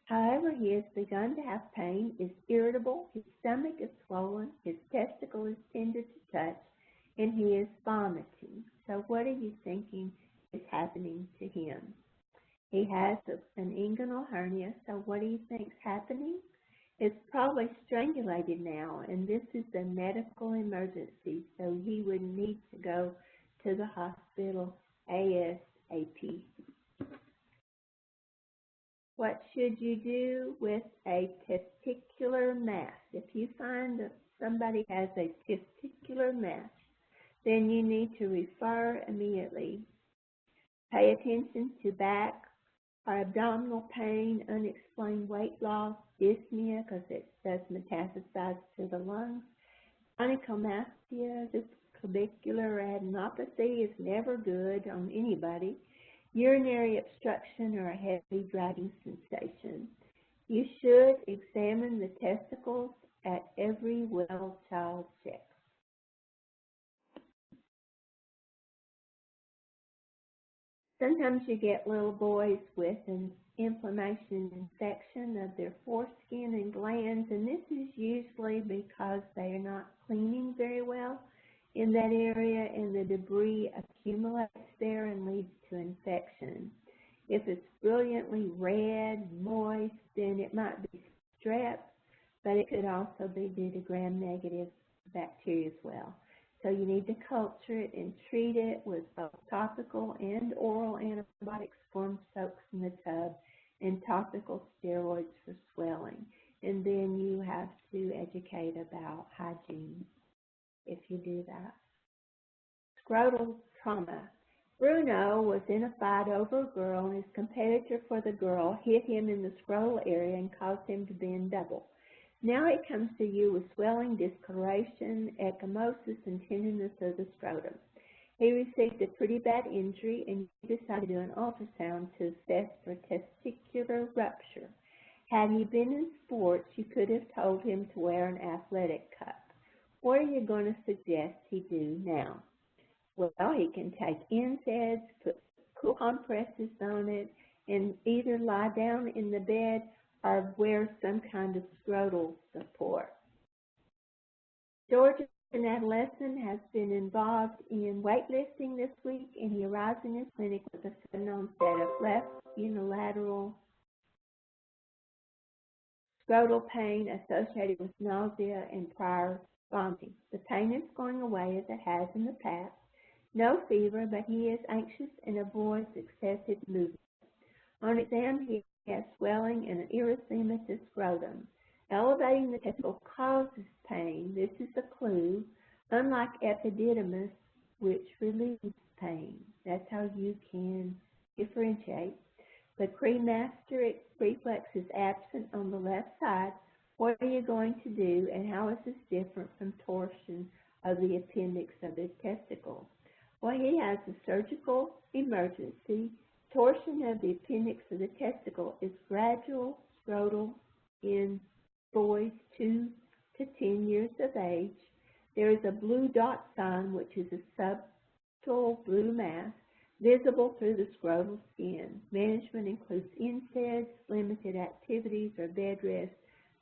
However, he has begun to have pain, is irritable, his stomach is swollen, his testicle is tender to touch, and he is vomiting. So what are you thinking is happening to him? He has an inguinal hernia, so what do you think is happening? It's probably strangulated now, and this is a medical emergency, so he would need to go to the hospital ASAP. What should you do with a testicular mass? If you find that somebody has a testicular mass, then you need to refer immediately. Pay attention to back or abdominal pain, unexplained weight loss, dyspnea, because it does metastasize to the lungs, gynecomastia, clavicular adenopathy is never good on anybody, urinary obstruction or a heavy dragging sensation. You should examine the testicles at every well-child check. Sometimes you get little boys with an inflammation infection of their foreskin and glands, and this is usually because they are not cleaning very well in that area, and the debris accumulates there and leads to infection. If it's brilliantly red, moist, then it might be strep, but it could also be due to gram-negative bacteria as well. So you need to culture it and treat it with both topical and oral antibiotics, formed soaks in the tub, and topical steroids for swelling. And then you have to educate about hygiene if you do that. Scrotal trauma. Bruno was in a fight over a girl, and his competitor for the girl hit him in the scrotal area and caused him to bend double. Now he comes to you with swelling, discoloration, ecchymosis, and tenderness of the scrotum. He received a pretty bad injury, and you decided to do an ultrasound to assess for testicular rupture. Had he been in sports, you could have told him to wear an athletic cup. What are you going to suggest he do now? Well, he can take NSAIDs, put cool compresses on it, and either lie down in the bed or wear some kind of scrotal support. George, an adolescent, has been involved in weightlifting this week, and he arrives in his clinic with a sudden onset of left unilateral scrotal pain associated with nausea and prior vomiting. The pain is going away as it has in the past. No fever, but he is anxious and avoids excessive movement. On exam, he has swelling and an erythematous scrotum. Elevating the testicle causes pain. This is a clue, unlike epididymis, which relieves pain. That's how you can differentiate. The cremasteric reflex is absent on the left side. What are you going to do, and how is this different from torsion of the appendix of the testicle? Well, he has a surgical emergency. Torsion of the appendix of the testicle is gradual scrotal in boys 2 to 10 years of age. There is a blue dot sign, which is a subtle blue mass visible through the scrotal skin. Management includes NSAIDs, limited activities, or bed rest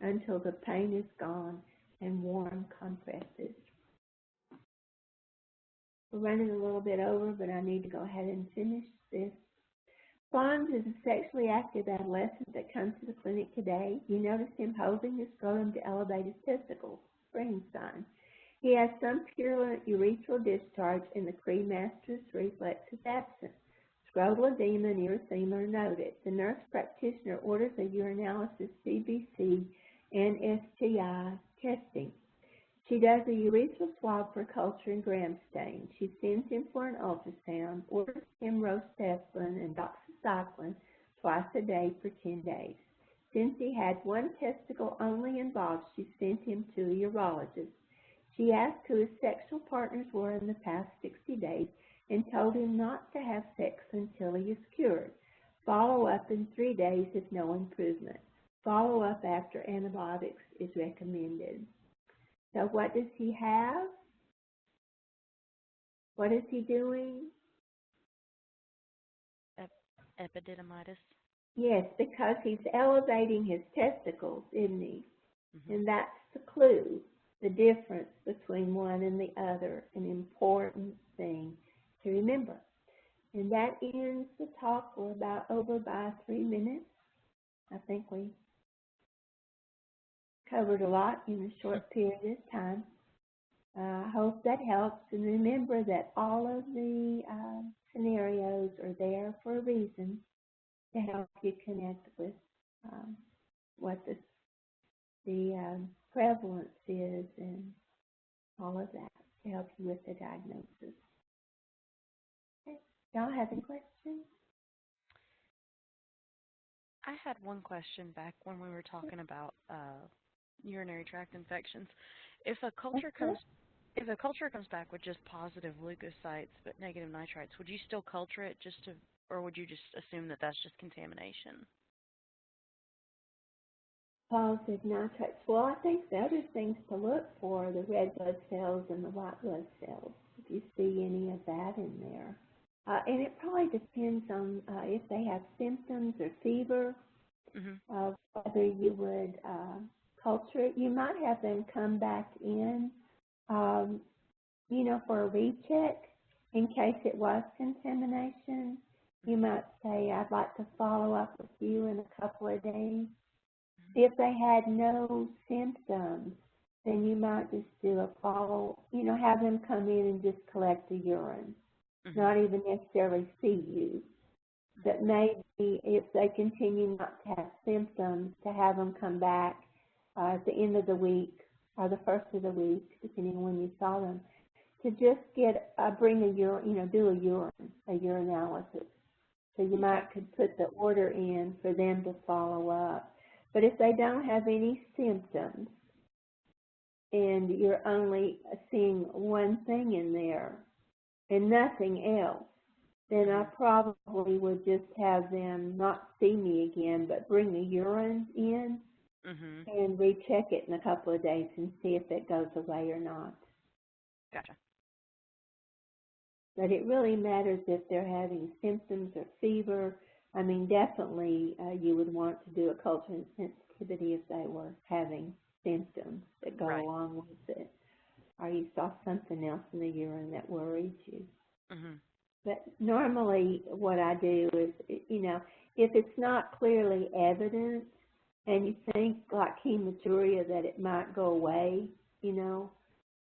until the pain is gone, and warm compresses. We're running a little bit over, but I need to go ahead and finish this. Fonz is a sexually active adolescent that comes to the clinic today. You notice him holding his scrotum to elevate his testicles, spring sign. He has some purulent urethral discharge, and the cremasteric reflex is absent. Scrotal edema and erythema are noted. The nurse practitioner orders a urinalysis, CBC, and STI testing. She does a urethral swab for culture and gram stain. She sends him for an ultrasound, orders him rostablin and doxycycline twice a day for 10 days. Since he had one testicle only involved, she sent him to a urologist. She asked who his sexual partners were in the past 60 days and told him not to have sex until he is cured. Follow up in 3 days if no improvement. Follow up after antibiotics is recommended. So what does he have? What is he doing? Epididymitis. Yes, because he's elevating his testicles, isn't he? Mm-hmm. And that's the clue, the difference between one and the other, an important thing to remember. And that ends the talk. We're about over by 3 minutes. I think we covered a lot in a short period of time. I hope that helps. And remember that all of the scenarios are there for a reason to help you connect with what the prevalence is and all of that to help you with the diagnosis. Okay. Y'all have any questions? I had one question back when we were talking about urinary tract infections. If a culture comes back with just positive leukocytes but negative nitrites, would you still culture it or would you just assume that that's just contamination? Positive nitrates. Well, I think the other things to look for are the red blood cells and the white blood cells, if you see any of that in there. And it probably depends on if they have symptoms or fever, of whether you would culture it. You might have them come back in, for a recheck in case it was contamination. You might say, I'd like to follow up with you in a couple of days. If they had no symptoms, then you might just do a have them come in and just collect the urine, not even necessarily see you. But maybe if they continue not to have symptoms, to have them come back at the end of the week or the first of the week, depending on when you saw them, to just bring a urine, do a urinalysis. So you could put the order in for them to follow up. But if they don't have any symptoms and you're only seeing one thing in there and nothing else, then I probably would just have them not see me again, but bring the urine in and recheck it in a couple of days and see if it goes away or not. Gotcha. But it really matters if they're having symptoms or fever. I mean, definitely you would want to do a culture and sensitivity if they were having symptoms that go along with it, or you saw something else in the urine that worried you. But normally what I do is, if it's not clearly evident and you think like hematuria that it might go away,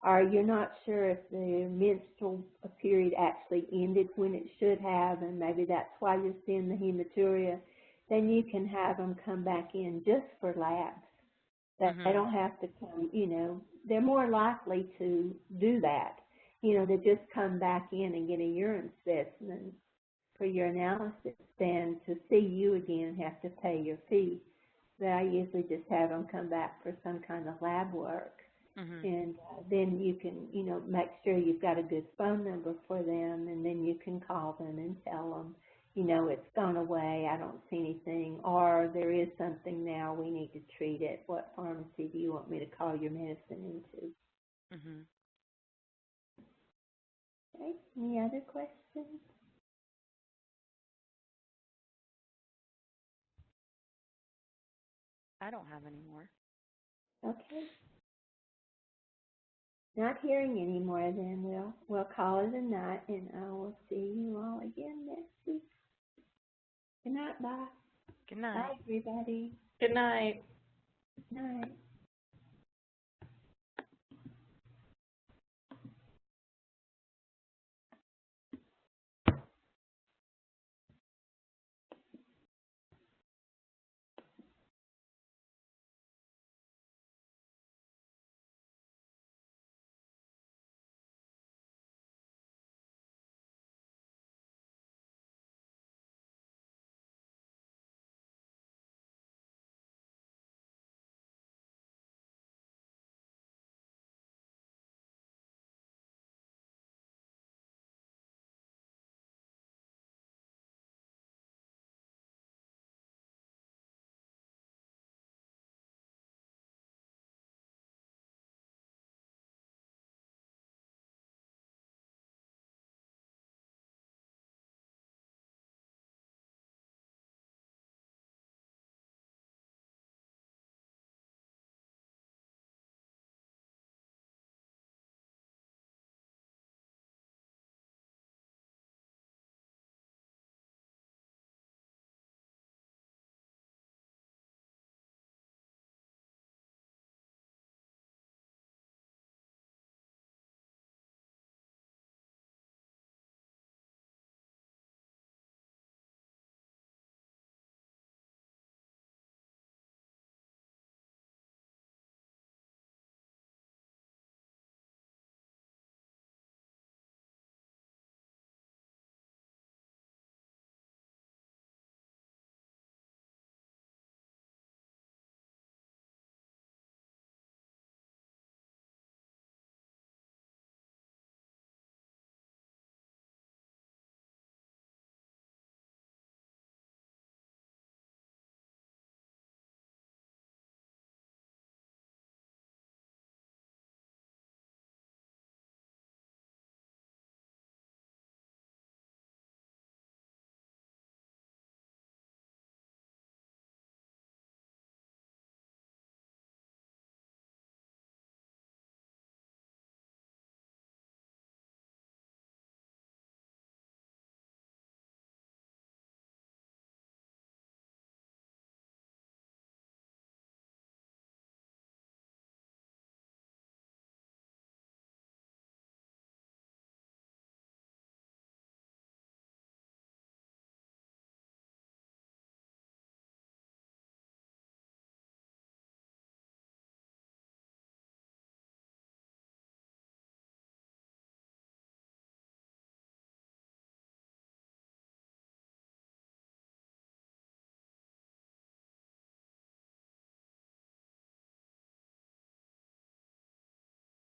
or you're not sure if the menstrual period actually ended when it should have, and maybe that's why you're seeing the hematuria, then you can have them come back in just for labs. That they don't have to come, they're more likely to do that, to just come back in and get a urine specimen for your analysis than to see you again and have to pay your fee. But I usually just have them come back for some kind of lab work. And then you can, make sure you've got a good phone number for them, and then you can call them and tell them, it's gone away, I don't see anything, or there is something now, we need to treat it. What pharmacy do you want me to call your medicine into? Okay, any other questions? I don't have any more. Okay. Not hearing any more, then we'll call it a night, and I will see you all again next week. Good night, bye. Good night. Bye, everybody. Good night. Good night.